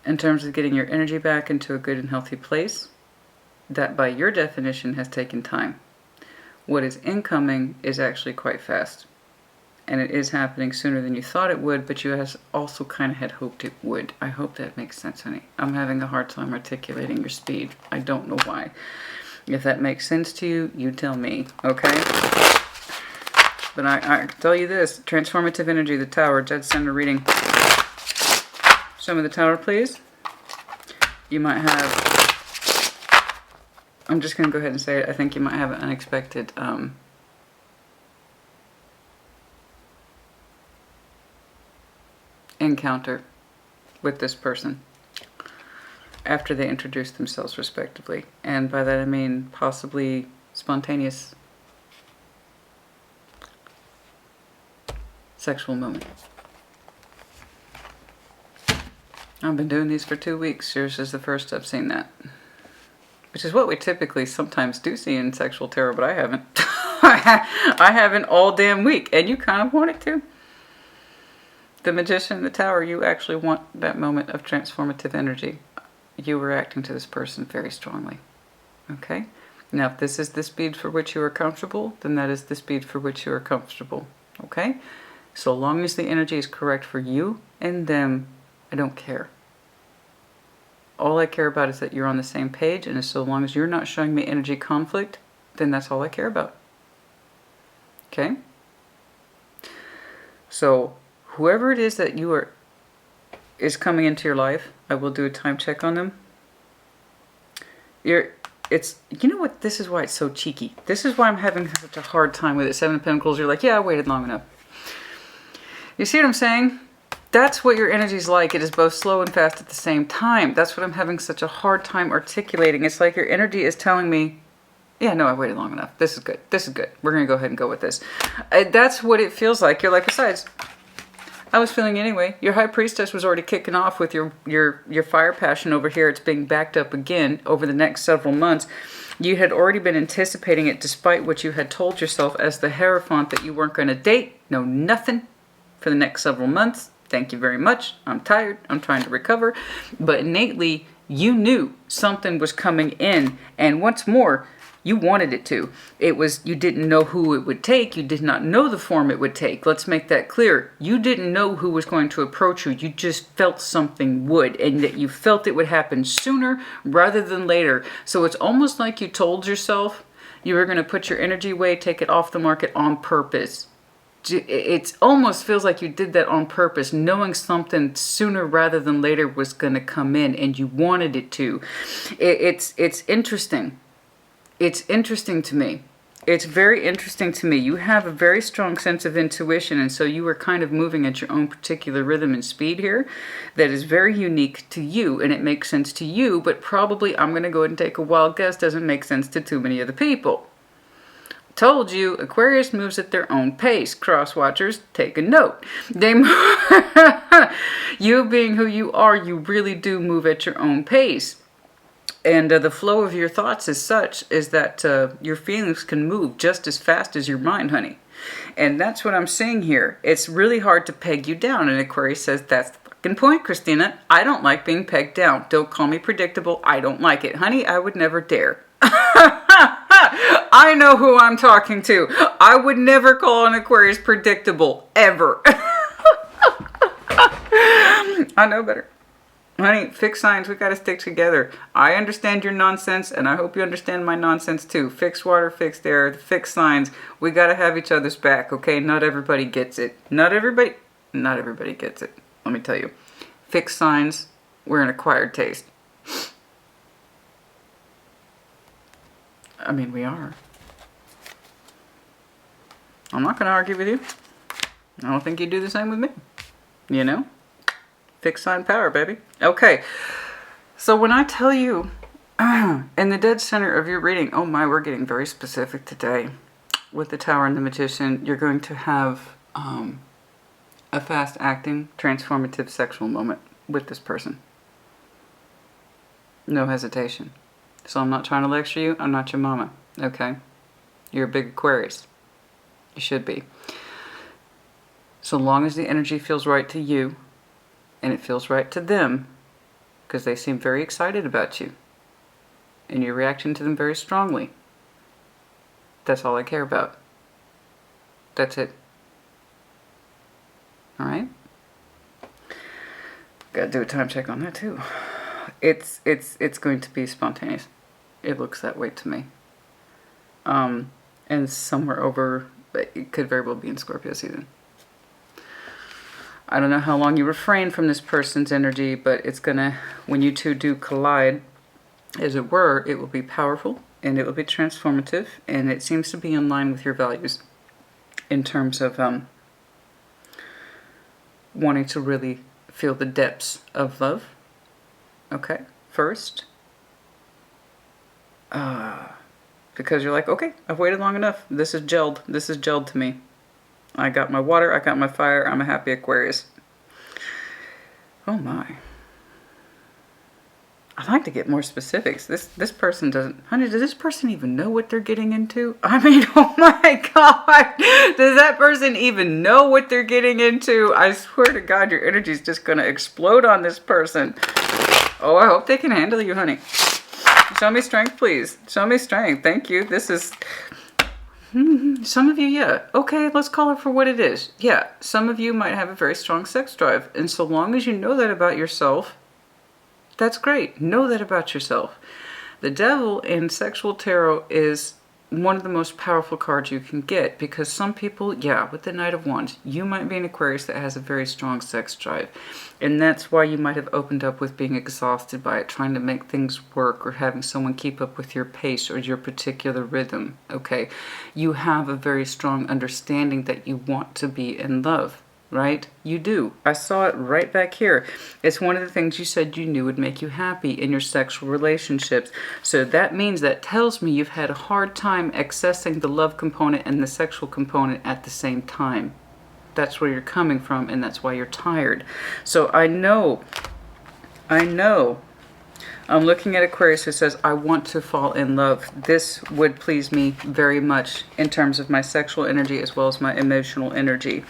In terms of getting your energy back into a good and healthy place, that by your definition has taken time. What is incoming is actually quite fast. And it is happening sooner than you thought it would, but you also kind of had hoped it would. I hope that makes sense, honey. I'm having a hard time articulating your speed. I don't know why. If that makes sense to you, you tell me, okay? But I tell you this, transformative energy, the Tower, dead center reading. Show me the Tower, please. You might have, I'm just going to go ahead and say it, I think you might have an unexpected encounter with this person after they introduce themselves respectively. And by that I mean possibly spontaneous sexual moment. I've been doing these for 2 weeks. Yours is the first I've seen that. Which is what we typically sometimes do see in sexual tarot, but I haven't. I haven't all damn week, and you kind of want it to. The Magician, the Tower, you actually want that moment of transformative energy. You were reacting to this person very strongly. Okay? Now, if this is the speed for which you are comfortable, then that is the speed for which you are comfortable. Okay? So long as the energy is correct for you and them, I don't care. All I care about is that you're on the same page, and so long as you're not showing me energy conflict, then that's all I care about. Okay? So, whoever it is that is coming into your life, I will do a time check on them. You know what? This is why it's so cheeky. This is why I'm having such a hard time with it. Seven of Pentacles, you're like, yeah, I waited long enough. You see what I'm saying? That's what your energy's like. It is both slow and fast at the same time. That's what I'm having such a hard time articulating. It's like your energy is telling me, yeah, no, I waited long enough. This is good. This is good. We're going to go ahead and go with this. That's what it feels like. You're like, besides, I was feeling anyway. Your High Priestess was already kicking off with your fire passion over here. It's being backed up again over the next several months. You had already been anticipating it despite what you had told yourself as the Hierophant that you weren't going to date. No, nothing for the next several months. Thank you very much. I'm tired. I'm trying to recover. But innately, you knew something was coming in. And once more, you wanted it to. You didn't know who it would take. You did not know the form it would take. Let's make that clear. You didn't know who was going to approach you. You just felt something would, and that you felt it would happen sooner rather than later. So it's almost like you told yourself you were going to put your energy away, take it off the market on purpose. It almost feels like you did that on purpose, knowing something sooner rather than later was going to come in, and you wanted it to. It's interesting. It's interesting to me. It's very interesting to me. You have a very strong sense of intuition, and so you are kind of moving at your own particular rhythm and speed here that is very unique to you, and it makes sense to you, but probably, I'm going to go ahead and take a wild guess, doesn't make sense to too many other people. Told you, Aquarius moves at their own pace. Cross watchers, take a note. You being who you are, you really do move at your own pace. And the flow of your thoughts is such is that your feelings can move just as fast as your mind, honey. And that's what I'm seeing here. It's really hard to peg you down. And Aquarius says, that's the fucking point, Christina. I don't like being pegged down. Don't call me predictable. I don't like it. Honey, I would never dare. I know who I'm talking to. I would never call an Aquarius predictable, ever. I know better. Honey, fixed signs, we gotta stick together. I understand your nonsense, and I hope you understand my nonsense too. Fixed water, fixed air, fixed signs. We gotta have each other's back, okay? Not everybody gets it. Not everybody gets it. Let me tell you. Fixed signs, we're an acquired taste. I mean, we are. I'm not going to argue with you. I don't think you do the same with me. You know? Fixed sign power, baby. Okay. So when I tell you, in the dead center of your reading, oh my, we're getting very specific today. With the Tower and the Magician, you're going to have a fast-acting, transformative sexual moment with this person. No hesitation. So I'm not trying to lecture you. I'm not your mama. Okay? You're a big Aquarius. You should be. So long as the energy feels right to you, and it feels right to them, because they seem very excited about you, and you're reacting to them very strongly. That's all I care about. That's it. All right. Got to do a time check on that too. It's going to be spontaneous. It looks that way to me. And somewhere over, it could very well be in Scorpio season. I don't know how long you refrain from this person's energy, but it's gonna, when you two do collide, as it were, it will be powerful and it will be transformative, and it seems to be in line with your values in terms of wanting to really feel the depths of love. Okay, first. Because you're like, okay, I've waited long enough. This is gelled. This is gelled to me. I got my water, I got my fire, I'm a happy Aquarius. Oh my. I'd like to get more specifics. This person doesn't... Honey, does this person even know what they're getting into? I mean, oh my God. Does that person even know what they're getting into? I swear to God, your energy is just going to explode on this person. Oh, I hope they can handle you, honey. Show me strength, please. Show me strength. Thank you. This is... Some of you, yeah. Okay, let's call it for what it is. Yeah, some of you might have a very strong sex drive. And so long as you know that about yourself, that's great. Know that about yourself. The Devil in sexual tarot is one of the most powerful cards you can get, because some people, yeah, with the Knight of Wands, you might be an Aquarius that has a very strong sex drive. And that's why you might have opened up with being exhausted by it, trying to make things work, or having someone keep up with your pace or your particular rhythm, okay? You have a very strong understanding that you want to be in love, right? You do. I saw it right back here. It's one of the things you said you knew would make you happy in your sexual relationships. So that means, that tells me you've had a hard time accessing the love component and the sexual component at the same time. That's where you're coming from, and that's why you're tired. So I know. I'm looking at Aquarius who says, I want to fall in love. This would please me very much in terms of my sexual energy as well as my emotional energy.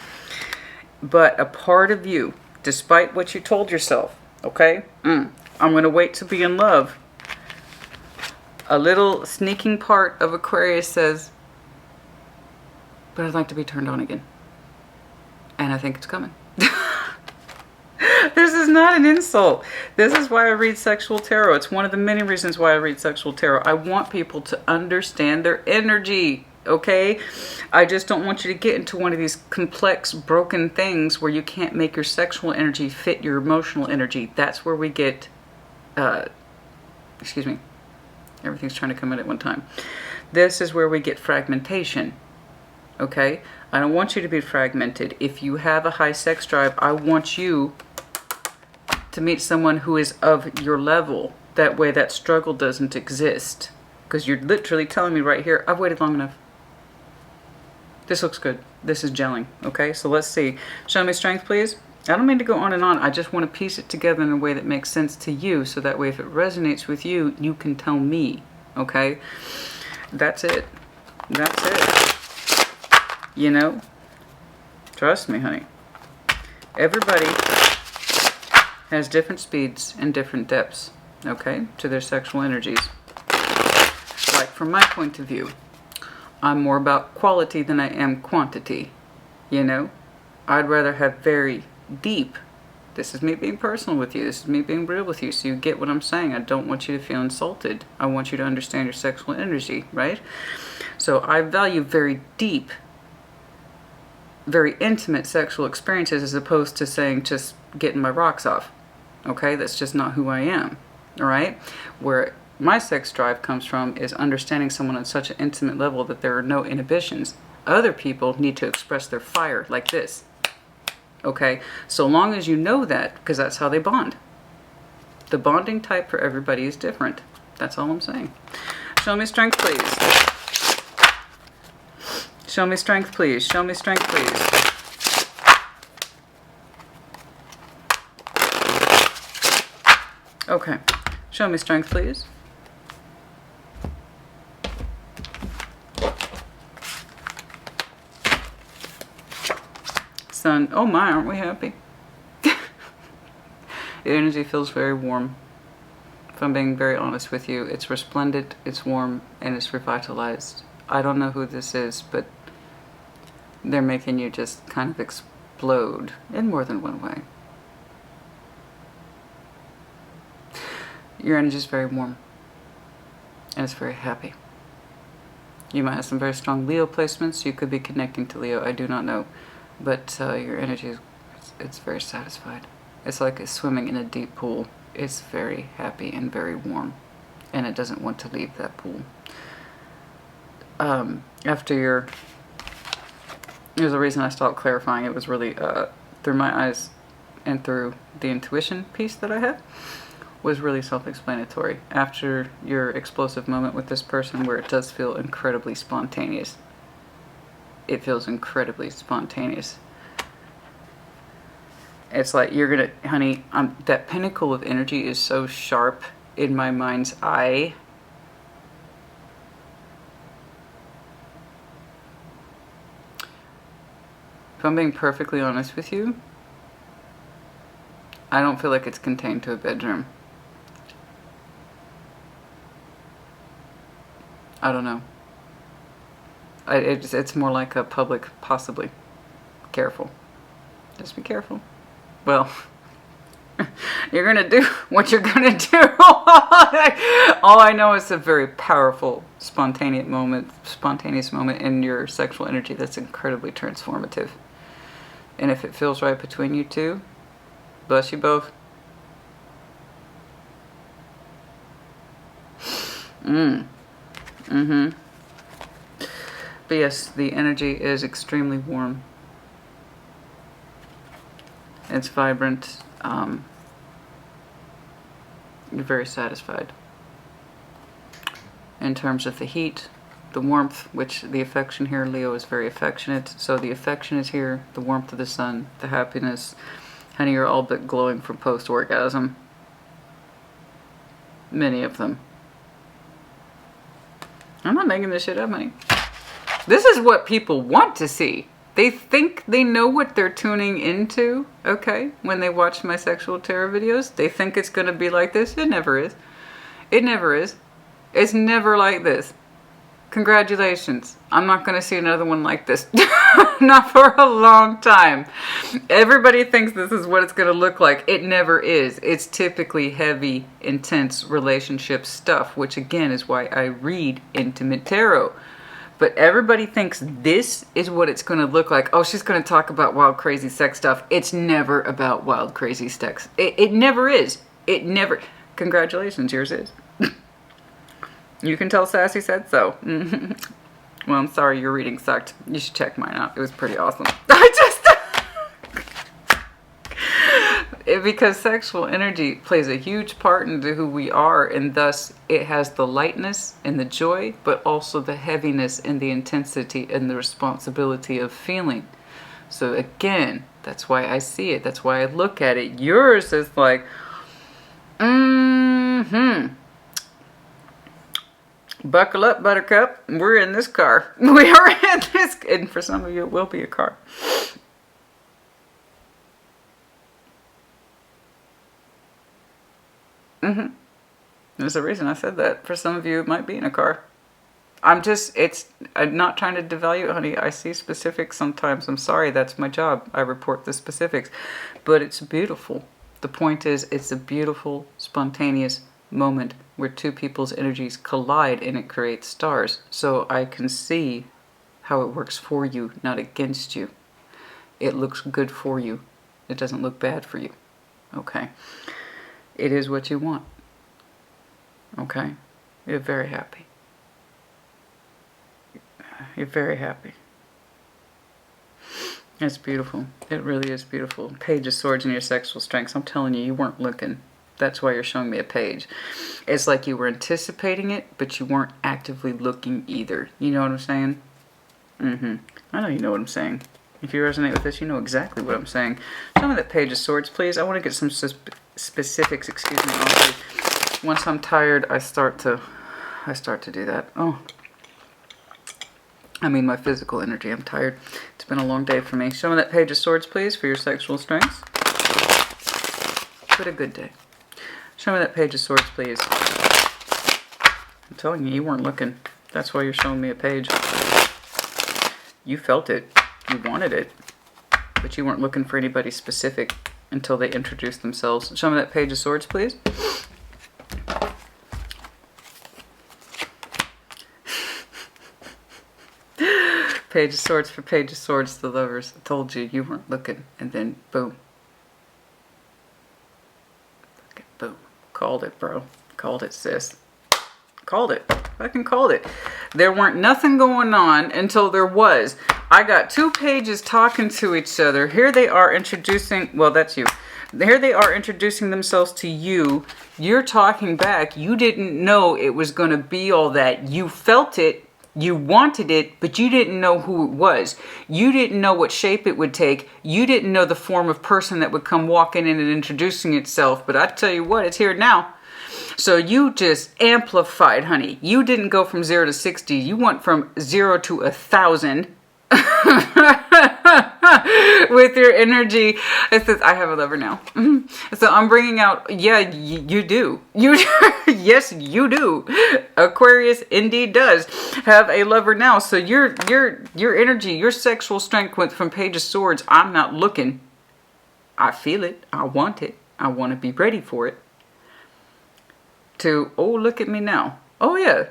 But a part of you, despite what you told yourself, okay? I'm going to wait to be in love. A little sneaking part of Aquarius says, but I'd like to be turned on again. And I think it's coming. This is not an insult. This is why I read sexual tarot. It's one of the many reasons why I read sexual tarot. I want people to understand their energy, okay? I just don't want you to get into one of these complex, broken things where you can't make your sexual energy fit your emotional energy. That's where we get, excuse me, everything's trying to come in at one time. This is where we get fragmentation, okay? I don't want you to be fragmented. If you have a high sex drive, I want you to meet someone who is of your level. That way that struggle doesn't exist. Because you're literally telling me right here, I've waited long enough. This looks good. This is gelling, okay? So let's see. Show me strength, please. I don't mean to go on and on. I just want to piece it together in a way that makes sense to you, so that way if it resonates with you, you can tell me, okay? That's it. That's it. You know? Trust me, honey. Everybody has different speeds and different depths, okay, to their sexual energies. Like, from my point of view, I'm more about quality than I am quantity, you know? I'd rather have very deep, this is me being personal with you, this is me being real with you, so you get what I'm saying. I don't want you to feel insulted. I want you to understand your sexual energy, right? So I value very deep, very intimate sexual experiences, as opposed to saying just getting my rocks off, okay? That's just not who I am, all right? Where my sex drive comes from is understanding someone on such an intimate level that there are no inhibitions. Other people need to express their fire like this, okay? So long as you know that, because that's how they bond. The bonding type for everybody is different. That's all I'm saying. Show me strength, please. Show me strength, please. Show me strength, please. Okay. Show me strength, please. Sun. Oh my, aren't we happy? The energy feels very warm. If I'm being very honest with you, it's resplendent, it's warm, and it's revitalized. I don't know who this is, but they're making you just kind of explode in more than one way. Your energy is very warm and it's very happy. You might have some very strong Leo placements. You could be connecting to Leo. I do not know. But your energy is it's very satisfied. It's like it's swimming in a deep pool. It's very happy and very warm. And it doesn't want to leave that pool. There's a reason I stopped clarifying. It was really through my eyes and through the intuition piece that I had. Was really self-explanatory. After your explosive moment with this person where it does feel incredibly spontaneous. It feels incredibly spontaneous. It's like you're gonna, honey, that pinnacle of energy is so sharp in my mind's eye. If I'm being perfectly honest with you, I don't feel like it's contained to a bedroom. I don't know. It's more like a public, possibly. Careful. Just be careful. Well, you're going to do what you're going to do. All I know is a very powerful, spontaneous moment in your sexual energy that's incredibly transformative. And if it feels right between you two, bless you both. But yes, the energy is extremely warm. It's vibrant. You're very satisfied. In terms of the heat, the warmth, which the affection here, Leo is very affectionate. So the affection is here, the warmth of the sun, the happiness. Honey, you're all but glowing from post-orgasm. Many of them. I'm not making this shit up, honey. This is what people want to see. They think they know what they're tuning into, okay? When they watch my sexual tarot videos, they think it's going to be like this. It never is. It never is. It's never like this. Congratulations. I'm not going to see another one like this. Not for a long time. Everybody thinks this is what it's going to look like. It never is. It's typically heavy, intense relationship stuff, which again is why I read intimate tarot. But everybody thinks this is what it's going to look like. Oh, she's going to talk about wild, crazy sex stuff. It's never about wild, crazy sex. It never is. It never. Congratulations, yours is. You can tell Sassy said so. Well, I'm sorry your reading sucked. You should check mine out. It was pretty awesome. Because sexual energy plays a huge part into who we are, and thus it has the lightness and the joy, but also the heaviness and the intensity and the responsibility of feeling. So again, that's why I see it. That's why I look at it. Yours is like, buckle up, buttercup. We're in this car. We are in this, and for some of you it will be a car. There's a reason I said that. For some of you, it might be in a car. I'm not trying to devalue it, honey. I see specifics sometimes. I'm sorry, that's my job. I report the specifics. But it's beautiful. The point is, it's a beautiful, spontaneous moment where two people's energies collide and it creates stars. So I can see how it works for you, not against you. It looks good for you. It doesn't look bad for you. Okay? It is what you want. Okay? You're very happy. You're very happy. It's beautiful. It really is beautiful. Page of Swords and your sexual strengths. I'm telling you, you weren't looking. That's why you're showing me a page. It's like you were anticipating it, but you weren't actively looking either. You know what I'm saying? I know you know what I'm saying. If you resonate with this, you know exactly what I'm saying. Show me that Page of Swords, please. I want to get some specifics. Excuse me. Also, once I'm tired, I start to do that. Oh, I mean my physical energy. I'm tired. It's been a long day for me. Show me that Page of Swords, please, for your sexual strengths. But a good day. Show me that Page of Swords, please. I'm telling you, you weren't looking. That's why you're showing me a page. You felt it. You wanted it. but you weren't looking for anybody specific until they introduced themselves. Show me that Page of Swords, please. Page of Swords for Page of Swords, the Lovers. I told you, you weren't looking. And then, boom. Boom. Called it, bro. Called it, sis. Called it. Fucking called it. There weren't nothing going on until there was. I got two pages talking to each other. Here they are introducing, well, that's you. Here they are introducing themselves to you. You're talking back. You didn't know it was going to be all that. You felt it. You wanted it, but you didn't know who it was. You didn't know what shape it would take. You didn't know the form of person that would come walking in and introducing itself. But I tell you what, it's here now. So you just amplified, honey. You didn't go from 0 to 60. You went from 0 to 1,000. With your energy. It says, I have a lover now. So I'm bringing out, yeah, you do. You yes, you do. Aquarius indeed does have a lover now. So your energy, your sexual strength went from Page of Swords, I'm not looking. I feel it. I want it. I want to be ready for it. To, oh, look at me now. Oh, yeah.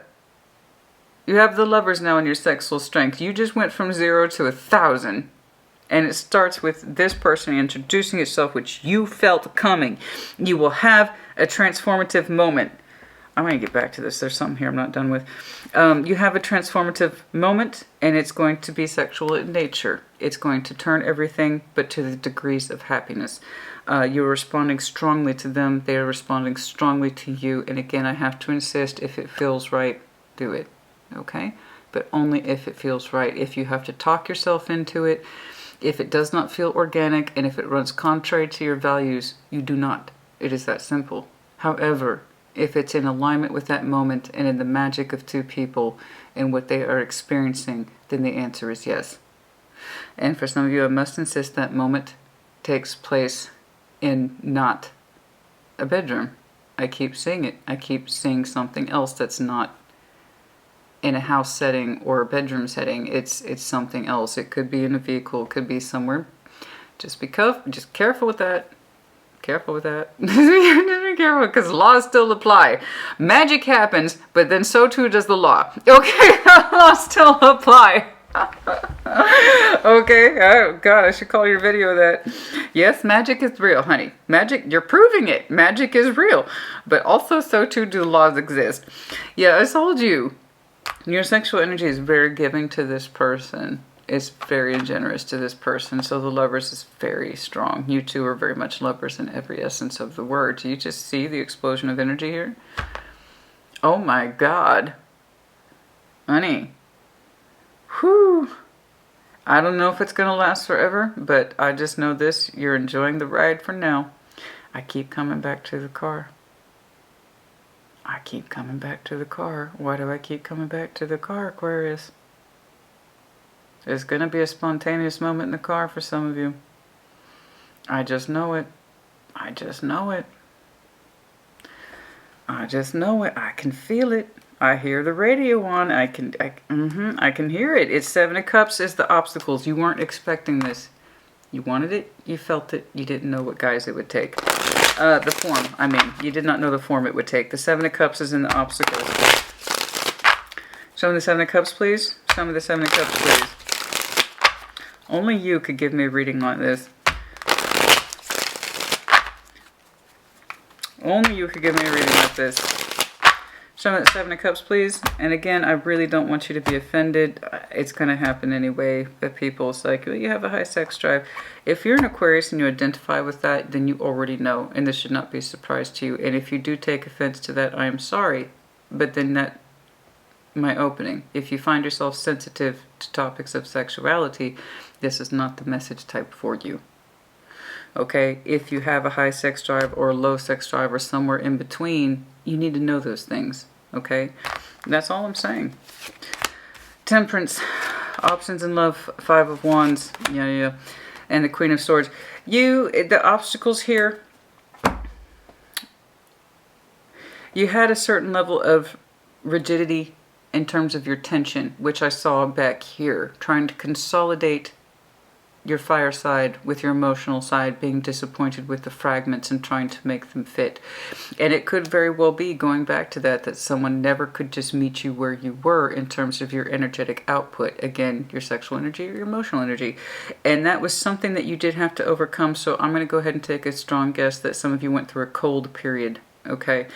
You have the Lovers now in your sexual strength. You just went from 0 to 1,000. And it starts with this person introducing itself, which you felt coming. You will have a transformative moment. I'm going to get back to this. There's something here I'm not done with. You have a transformative moment, and it's going to be sexual in nature. It's going to turn everything, but to the degrees of happiness. You're responding strongly to them. They are responding strongly to you. And again, I have to insist, if it feels right, do it. Okay? But only if it feels right. If you have to talk yourself into it, if it does not feel organic, and if it runs contrary to your values, you do not. It is that simple. However, if it's in alignment with that moment and in the magic of two people and what they are experiencing, then the answer is yes. And for some of you, I must insist that moment takes place in not a bedroom. I keep seeing it. I keep seeing something else that's not in a house setting or a bedroom setting. It's something else. It could be in a vehicle. It could be somewhere. Just be careful with that. Careful with that. Just be careful, because laws still apply. Magic happens, but then so too does the law. Okay, laws still apply. Okay, oh god, I should call your video that. Yes, magic is real, honey. Magic, you're proving it. Magic is real. But also so too do laws exist. Yeah, I told you. Your sexual energy is very giving to this person. It's very generous to this person. So the Lovers is very strong. You two are very much lovers in every essence of the word. Do you just see the explosion of energy here? Oh my god. Honey. Whew. I don't know if it's going to last forever, but I just know this. You're enjoying the ride for now. I keep coming back to the car. I keep coming back to the car. Why do I keep coming back to the car, Aquarius? There's going to be a spontaneous moment in the car for some of you. I just know it. I just know it. I just know it. I can feel it. I hear the radio on. I can hear it. It's 7 of Cups is the obstacles. You weren't expecting this. You wanted it. You felt it. You didn't know what guise it would take. The form. I mean, you did not know the form it would take. The 7 of Cups is in the obstacles. Show me the 7 of Cups, please. Show me the 7 of Cups, please. Only you could give me a reading like this. Only you could give me a reading like this. Show me that 7 of Cups, please. And again, I really don't want you to be offended. It's going to happen anyway. But people, it's like, well, you have a high sex drive. If you're an Aquarius and you identify with that, then you already know. And this should not be a surprise to you. And if you do take offense to that, I am sorry. But then that, my opening. If you find yourself sensitive to topics of sexuality, this is not the message type for you. Okay? If you have a high sex drive or a low sex drive or somewhere in between, you need to know those things. Okay? That's all I'm saying. Temperance. Options in love. 5 of Wands. Yeah. And the Queen of Swords. The obstacles here. You had a certain level of rigidity in terms of your tension, which I saw back here. Trying to consolidate your fire side with your emotional side being disappointed with the fragments and trying to make them fit. And it could very well be, going back to that someone never could just meet you where you were in terms of your energetic output. Again, your sexual energy or your emotional energy. And that was something that you did have to overcome. So I'm going to go ahead and take a strong guess that some of you went through a cold period. Okay.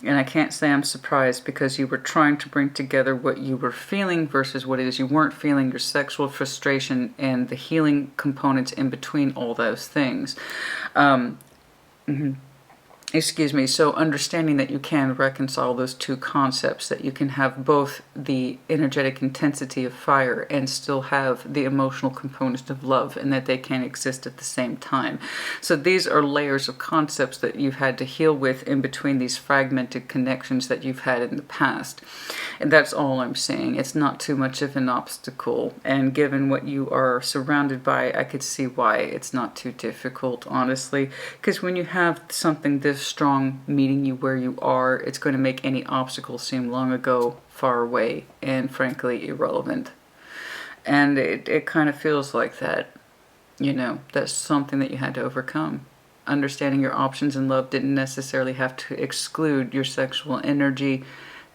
And I can't say I'm surprised, because you were trying to bring together what you were feeling versus what it is you weren't feeling, your sexual frustration and the healing components in between all those things. Excuse me. So understanding that you can reconcile those two concepts, that you can have both the energetic intensity of fire and still have the emotional component of love, and that they can exist at the same time. So these are layers of concepts that you've had to heal with in between these fragmented connections that you've had in the past. And that's all I'm saying. It's not too much of an obstacle. And given what you are surrounded by, I could see why it's not too difficult, honestly. Because when you have something this strong meeting you where you are, it's going to make any obstacle seem long ago, far away, and frankly irrelevant. And it kind of feels like that. You know, that's something that you had to overcome. Understanding your options in love didn't necessarily have to exclude your sexual energy.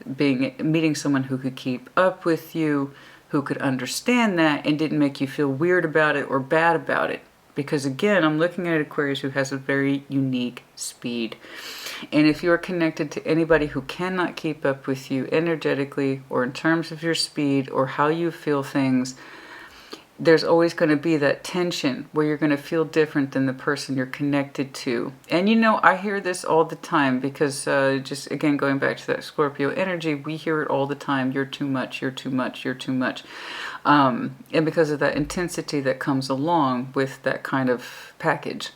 Meeting someone who could keep up with you, who could understand that and didn't make you feel weird about it or bad about it. Because again, I'm looking at Aquarius who has a very unique speed. And if you're connected to anybody who cannot keep up with you energetically or in terms of your speed or how you feel things, there's always going to be that tension where you're going to feel different than the person you're connected to. And you know, I hear this all the time because just again, going back to that Scorpio energy, we hear it all the time. You're too much, you're too much, you're too much. And because of that intensity that comes along with that kind of package.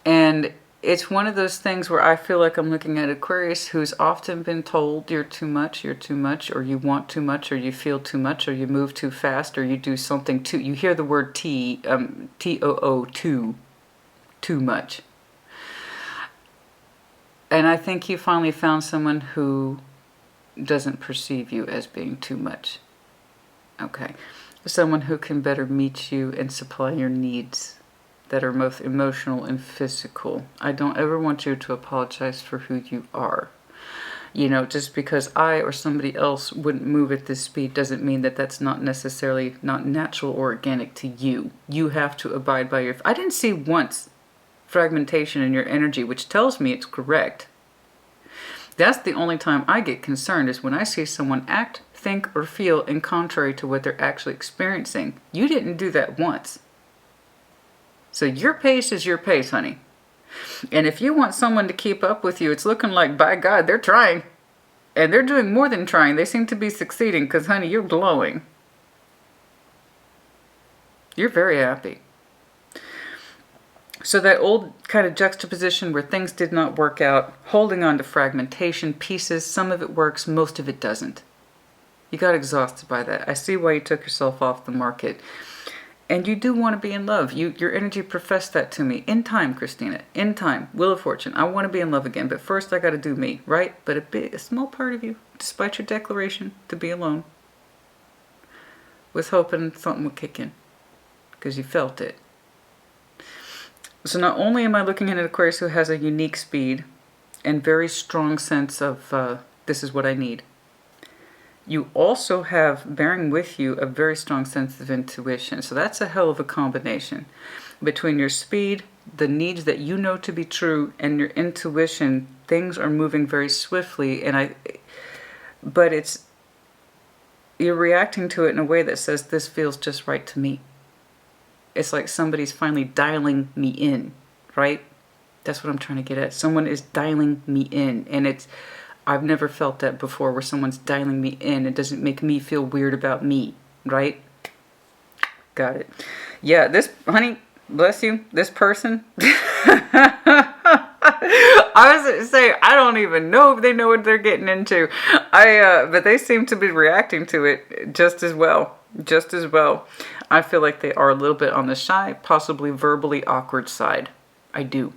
And it's one of those things where I feel like I'm looking at Aquarius who's often been told you're too much, or you want too much, or you feel too much, or you move too fast, or you do something too. You hear the word T-O-O, too much. And I think you finally found someone who doesn't perceive you as being too much. Okay. Someone who can better meet you and supply your needs that are both emotional and physical. I don't ever want you to apologize for who you are. You know, just because I or somebody else wouldn't move at this speed doesn't mean that that's not necessarily not natural or organic to you. You have to abide by your... I didn't see once fragmentation in your energy, which tells me it's correct. That's the only time I get concerned, is when I see someone act, think, or feel in contrary to what they're actually experiencing. You didn't do that once. So your pace is your pace, honey. And if you want someone to keep up with you, it's looking like, by God, they're trying. And they're doing more than trying. They seem to be succeeding because, honey, you're glowing. You're very happy. So that old kind of juxtaposition where things did not work out, holding on to fragmentation, pieces, some of it works, most of it doesn't. You got exhausted by that. I see why you took yourself off the market. And you do want to be in love. Your energy professed that to me. In time, Christina. In time. Wheel of Fortune. I want to be in love again. But first I got to do me, right? But a small part of you, despite your declaration to be alone, was hoping something would kick in. Because you felt it. So not only am I looking at an Aquarius who has a unique speed and very strong sense of this is what I need. You also have, bearing with you, a very strong sense of intuition. So that's a hell of a combination. Between your speed, the needs that you know to be true, and your intuition, things are moving very swiftly. But you're reacting to it in a way that says, this feels just right to me. It's like somebody's finally dialing me in, right? That's what I'm trying to get at. Someone is dialing me in, and I've never felt that before, where someone's dialing me in. It doesn't make me feel weird about me, right? Got it. Yeah, this, honey, bless you, this person. I was going to say, I don't even know if they know what they're getting into. But they seem to be reacting to it just as well. Just as well. I feel like they are a little bit on the shy, possibly verbally awkward side. I do.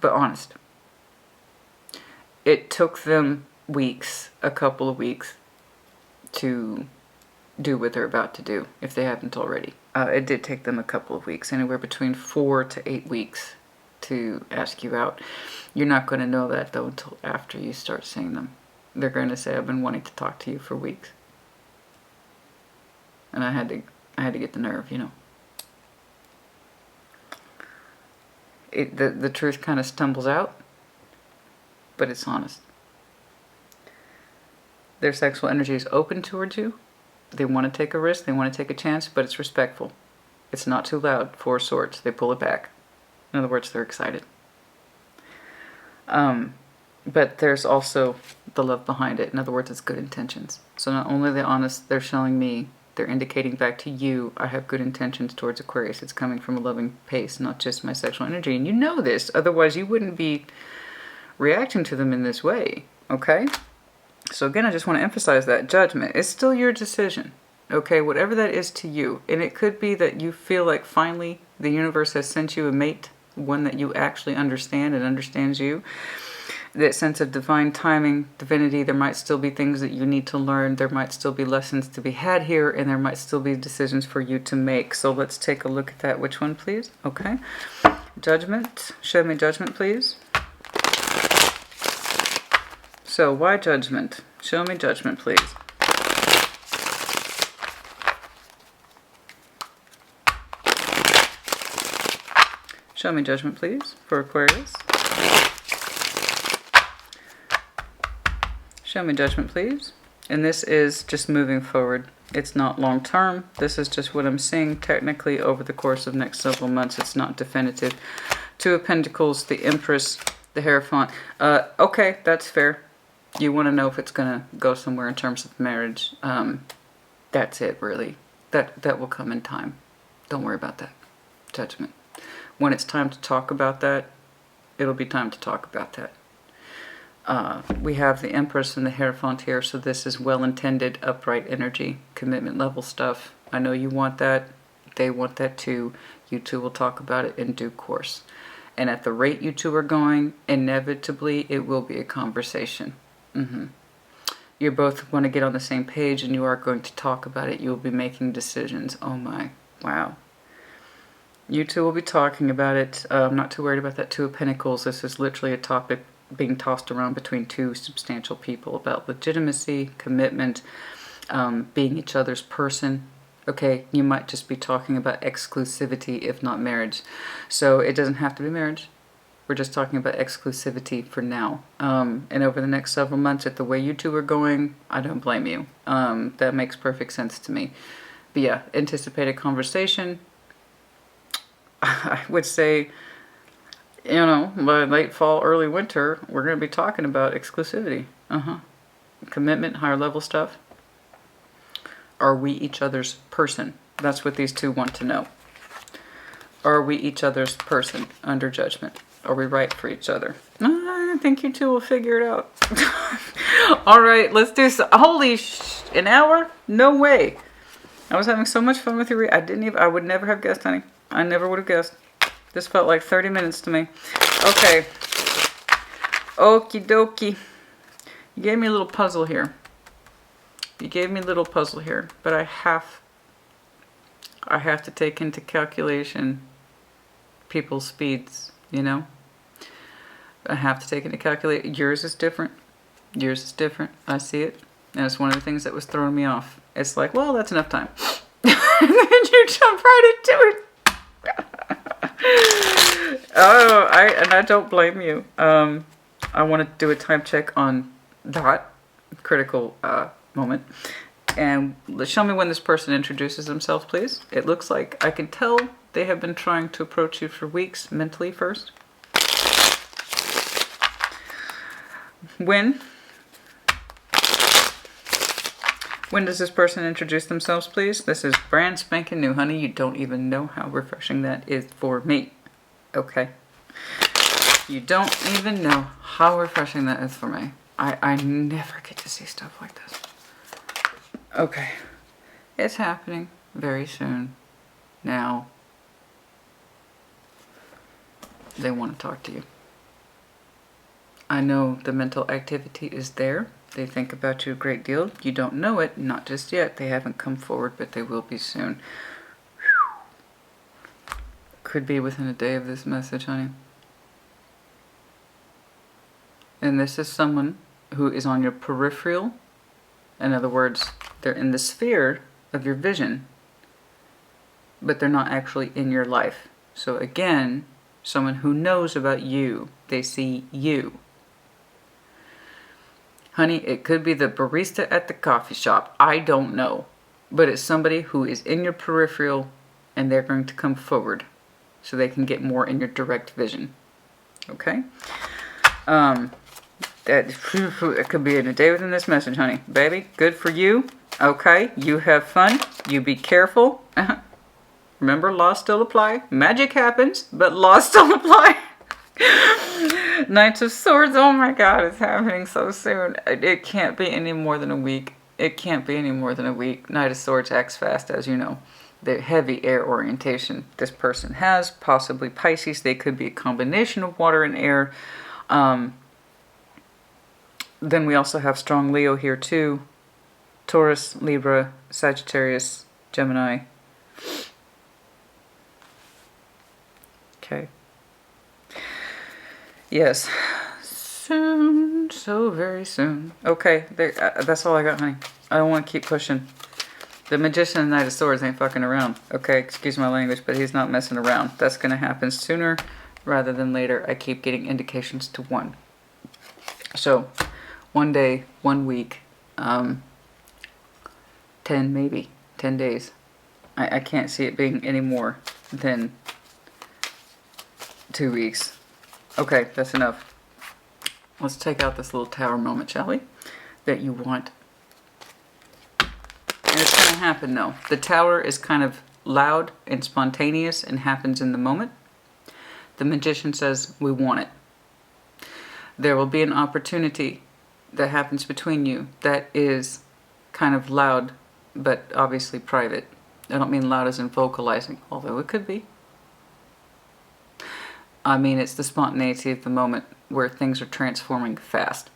But honest. It took them weeks, a couple of weeks, to do what they're about to do, if they haven't already. It did take them a couple of weeks, anywhere between 4 to 8 weeks to ask you out. You're not going to know that, though, until after you start seeing them. They're going to say, I've been wanting to talk to you for weeks. And I had to get the nerve, you know. The truth kind of stumbles out, but it's honest. Their sexual energy is open towards you. They want to take a risk, they want to take a chance, but it's respectful. It's not too loud. 4 swords, they pull it back. In other words, they're excited. But there's also the love behind it. In other words, it's good intentions. So not only are they honest, they're showing me, they're indicating back to you, I have good intentions towards Aquarius. It's coming from a loving pace, not just my sexual energy. And you know this, otherwise you wouldn't be reacting to them in this way, okay? So again, I just want to emphasize that judgment is still your decision, okay? Whatever that is to you. And it could be that you feel like finally the universe has sent you a mate, one that you actually understand and understands you. That sense of divine timing, divinity, there might still be things that you need to learn. There might still be lessons to be had here, and there might still be decisions for you to make. So let's take a look at that. Which one, please? Okay. Judgment. Show me judgment, please. So, why judgment? Show me judgment, please. Show me judgment, please, for Aquarius. Show me judgment, please. And this is just moving forward. It's not long term. This is just what I'm seeing technically over the course of next several months. It's not definitive. 2 of Pentacles, the Empress, the Hierophant. Okay, that's fair. You want to know if it's going to go somewhere in terms of marriage. That's it, really. That will come in time. Don't worry about that. Judgment. When it's time to talk about that, it'll be time to talk about that. We have the Empress and the Hierophant here, so this is well-intended, upright energy, commitment level stuff. I know you want that. They want that too. You two will talk about it in due course. And at the rate you two are going, inevitably, it will be a conversation. You both want to get on the same page, and you are going to talk about it. You will be making decisions. Oh my, wow. You two will be talking about it. I'm not too worried about that 2 of Pentacles. This is literally a topic being tossed around between 2 substantial people about legitimacy, commitment, being each other's person. Okay, you might just be talking about exclusivity, if not marriage. So it doesn't have to be marriage. We're just talking about exclusivity for now. And over the next several months, at the way you two are going, I don't blame you. That makes perfect sense to me. But yeah, anticipated conversation. I would say, you know, by late fall, early winter, we're going to be talking about exclusivity. Commitment, higher level stuff. Are we each other's person? That's what these two want to know. Are we each other's person under judgment? Are we right for each other? I think you two will figure it out. All right, let's do some. Holy an hour? No way. I was having so much fun with your I would never have guessed, honey. I never would have guessed. This felt like 30 minutes to me. Okay. Okie dokie. You gave me a little puzzle here. But I have to take into calculation people's speeds, you know? I have to take into calculation. Yours is different. I see it. And it's one of the things that was throwing me off. It's like, well, that's enough time. And then you jump right into it. Oh, I don't blame you. I want to do a time check on that critical moment. And show me when this person introduces themselves, please. It looks like I can tell they have been trying to approach you for weeks mentally first. When does this person introduce themselves, please? This is brand spanking new, honey. You don't even know how refreshing that is for me. Okay. You don't even know how refreshing that is for me. I never get to see stuff like this. Okay. It's happening very soon. Now, they want to talk to you. I know the mental activity is there. They think about you a great deal. You don't know it, not just yet. They haven't come forward, but they will be soon. Could be within a day of this message, honey. And this is someone who is on your peripheral. In other words, they're in the sphere of your vision, but they're not actually in your life. So again, someone who knows about you. They see you. Honey, it could be the barista at the coffee shop. I don't know. But it's somebody who is in your peripheral, and they're going to come forward so they can get more in your direct vision. Okay? It could be in a day within this message, honey. Baby, good for you. Okay? You have fun. You be careful. Remember, laws still apply. Magic happens, but laws still apply. Knights of Swords, oh my god, it's happening so soon. It can't be any more than a week. It can't be any more than a week. Knight of Swords acts fast, as you know. The heavy air orientation this person has, possibly Pisces. They could be a combination of water and air. Then we also have strong Leo here too. Taurus, Libra, Sagittarius, Gemini. Okay. Yes. Soon. So very soon. Okay. That's all I got, honey. I don't want to keep pushing. The Magician and Knight of Swords ain't fucking around. Okay, excuse my language, but he's not messing around. That's going to happen sooner rather than later. I keep getting indications to one. So, one day, 1 week, 10 maybe, 10 days. I can't see it being any more than 2 weeks. Okay, that's enough. Let's take out this little tower moment, shall we? That you want. And it's going to happen, though. The tower is kind of loud and spontaneous and happens in the moment. The Magician says, we want it. There will be an opportunity that happens between you that is kind of loud, but obviously private. I don't mean loud as in vocalizing, although it could be. I mean, it's the spontaneity of the moment where things are transforming fast.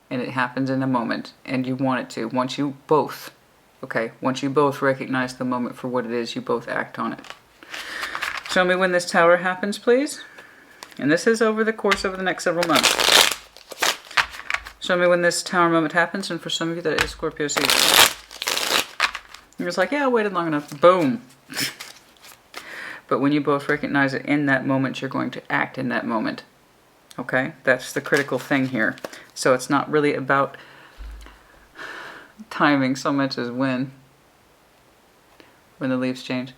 And it happens in a moment, and you want it to. Once you both recognize the moment for what it is, you both act on it. Show me when this tower happens, please. And this is over the course of the next several months. Show me when this tower moment happens, and for some of you that is Scorpio season. You're just like, yeah, I waited long enough. Boom. But when you both recognize it in that moment, you're going to act in that moment. Okay? That's the critical thing here. So it's not really about timing so much as when the leaves change.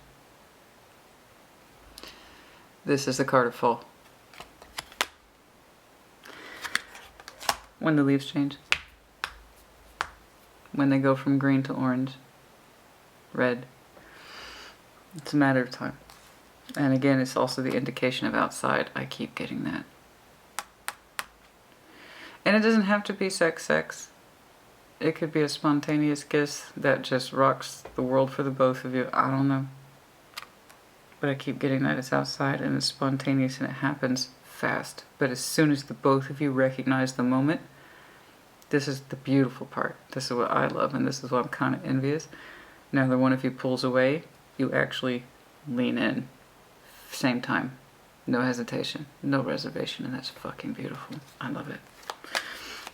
This is the card of fall. When the leaves change. When they go from green to orange, red. It's a matter of time. And again, it's also the indication of outside. I keep getting that. And it doesn't have to be sex. It could be a spontaneous kiss that just rocks the world for the both of you. I don't know. But I keep getting that it's outside and it's spontaneous and it happens fast. But as soon as the both of you recognize the moment, this is the beautiful part. This is what I love, and this is what I'm kind of envious. Now that one of you pulls away, you actually lean in. Same time. No hesitation. No reservation. And that's fucking beautiful. I love it.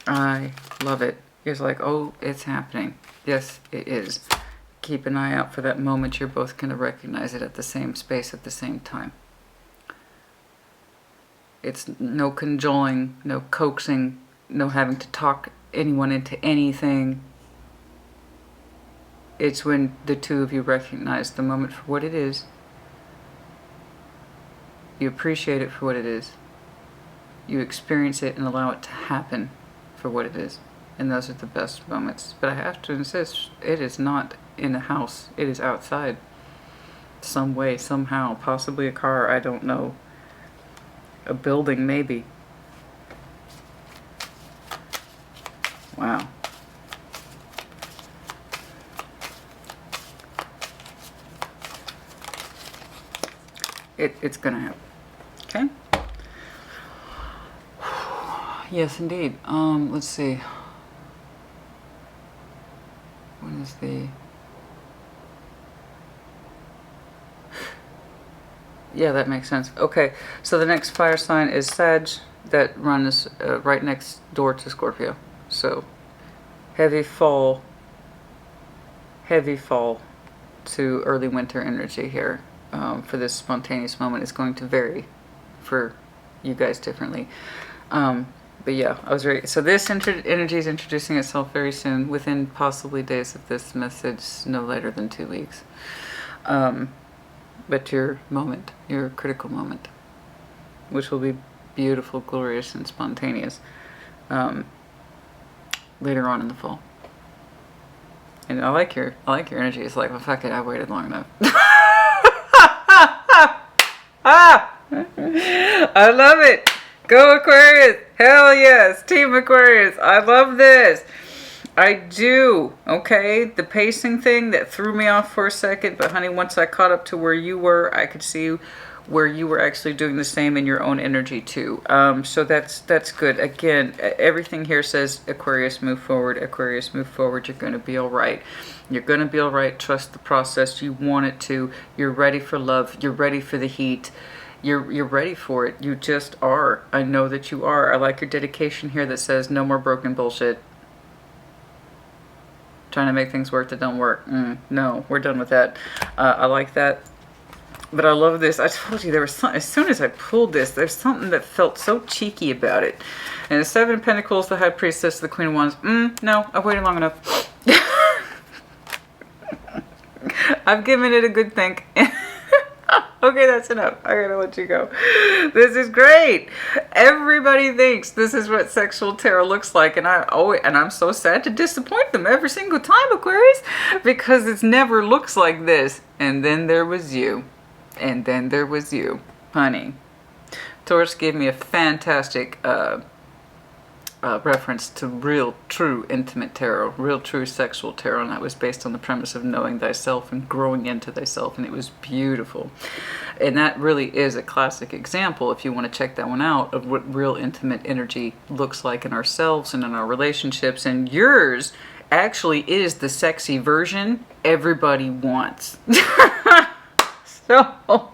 I love it. It's like, oh, it's happening. Yes, it is. Keep an eye out for that moment. You're both going to recognize it at the same space at the same time. It's no cajoling, no coaxing, no having to talk anyone into anything. It's when the two of you recognize the moment for what it is. You appreciate it for what it is. You experience it and allow it to happen for what it is. And those are the best moments. But I have to insist, it is not in a house. It is outside. Some way, somehow. Possibly a car, I don't know. A building, maybe. Wow. It's gonna happen. Okay? Yes, indeed. Let's see. What is the... Yeah, that makes sense. Okay, so the next fire sign is Sag, that runs right next door to Scorpio. So, heavy fall to early winter energy here for this spontaneous moment. It's going to vary for you guys differently. But yeah, I was very... So this energy is introducing itself very soon, within possibly days of this message, no later than 2 weeks. But your moment, your critical moment, which will be beautiful, glorious, and spontaneous later on in the fall. And I like your energy. It's like, well, fuck it, I waited long enough. I love it. Go Aquarius. Hell yes. Team Aquarius. I love this. I do. Okay. The pacing thing that threw me off for a second. But honey, once I caught up to where you were, I could see where you were actually doing the same in your own energy too. So that's good. Again, everything here says Aquarius, move forward. Aquarius, move forward. You're going to be all right. You're going to be all right. Trust the process. You want it to. You're ready for love. You're ready for the heat. You're ready for it. You just are. I know that you are. I like your dedication here that says no more broken bullshit. Trying to make things work that don't work. No, we're done with that. I like that. But I love this. I told you there was something, as soon as I pulled this, there's something that felt so cheeky about it. And the Seven of Pentacles, the High Priestess, the Queen of Wands. No, I've waited long enough. I've given it a good think. Okay, that's enough. I gotta let you go. This is great. Everybody thinks this is what sexual tarot looks like, and I'm so sad to disappoint them every single time, Aquarius, because it never looks like this. And then there was you. And then there was you, honey. Taurus gave me a fantastic reference to real, true, intimate tarot, real, true sexual tarot, and that was based on the premise of knowing thyself and growing into thyself, and it was beautiful. And that really is a classic example, if you want to check that one out, of what real intimate energy looks like in ourselves and in our relationships. And yours actually is the sexy version everybody wants. So,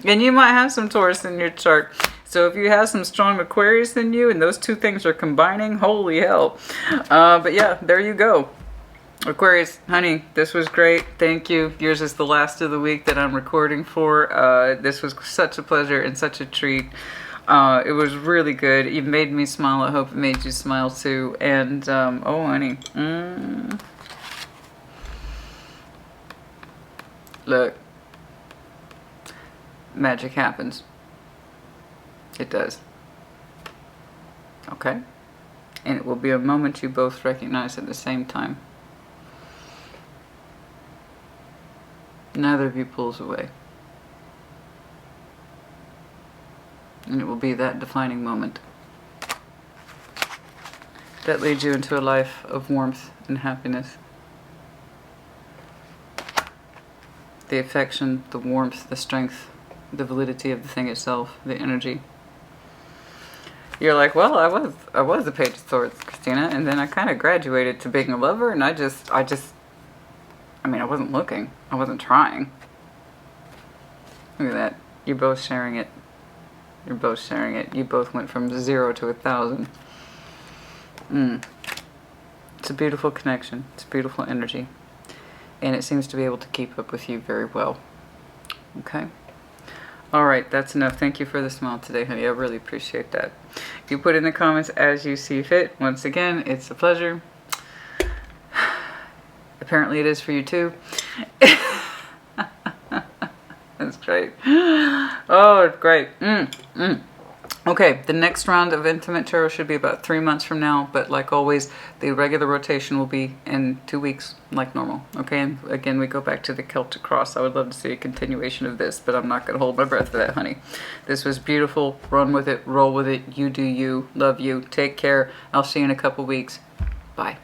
and you might have some Taurus in your chart. So if you have some strong Aquarius in you and those two things are combining, holy hell. But yeah, there you go. Aquarius, honey, this was great. Thank you. Yours is the last of the week that I'm recording for. This was such a pleasure and such a treat. It was really good. You made me smile. I hope it made you smile too. And, oh, honey. Look. Magic happens. It does. Okay? And it will be a moment you both recognize at the same time. Neither of you pulls away. And it will be that defining moment that leads you into a life of warmth and happiness. The affection, the warmth, the strength, the validity of the thing itself, the energy. You're like, well, I was a Page of Swords, Christina, and then I kind of graduated to being a lover, and I mean, I wasn't looking. I wasn't trying. Look at that. You're both sharing it. You're both sharing it. You both went from 0 to 1,000. It's a beautiful connection. It's a beautiful energy. And it seems to be able to keep up with you very well. Okay? All right, that's enough. Thank you for the smile today, honey. I really appreciate that. You put in the comments as you see fit. Once again, it's a pleasure. Apparently it is for you too. That's great. Oh, it's great. Okay, the next round of Intimate Tarot should be about 3 months from now, but like always, the regular rotation will be in 2 weeks, like normal. Okay, and again, we go back to the Celtic Cross. I would love to see a continuation of this, but I'm not going to hold my breath for that, honey. This was beautiful. Run with it. Roll with it. You do you. Love you. Take care. I'll see you in a couple weeks. Bye.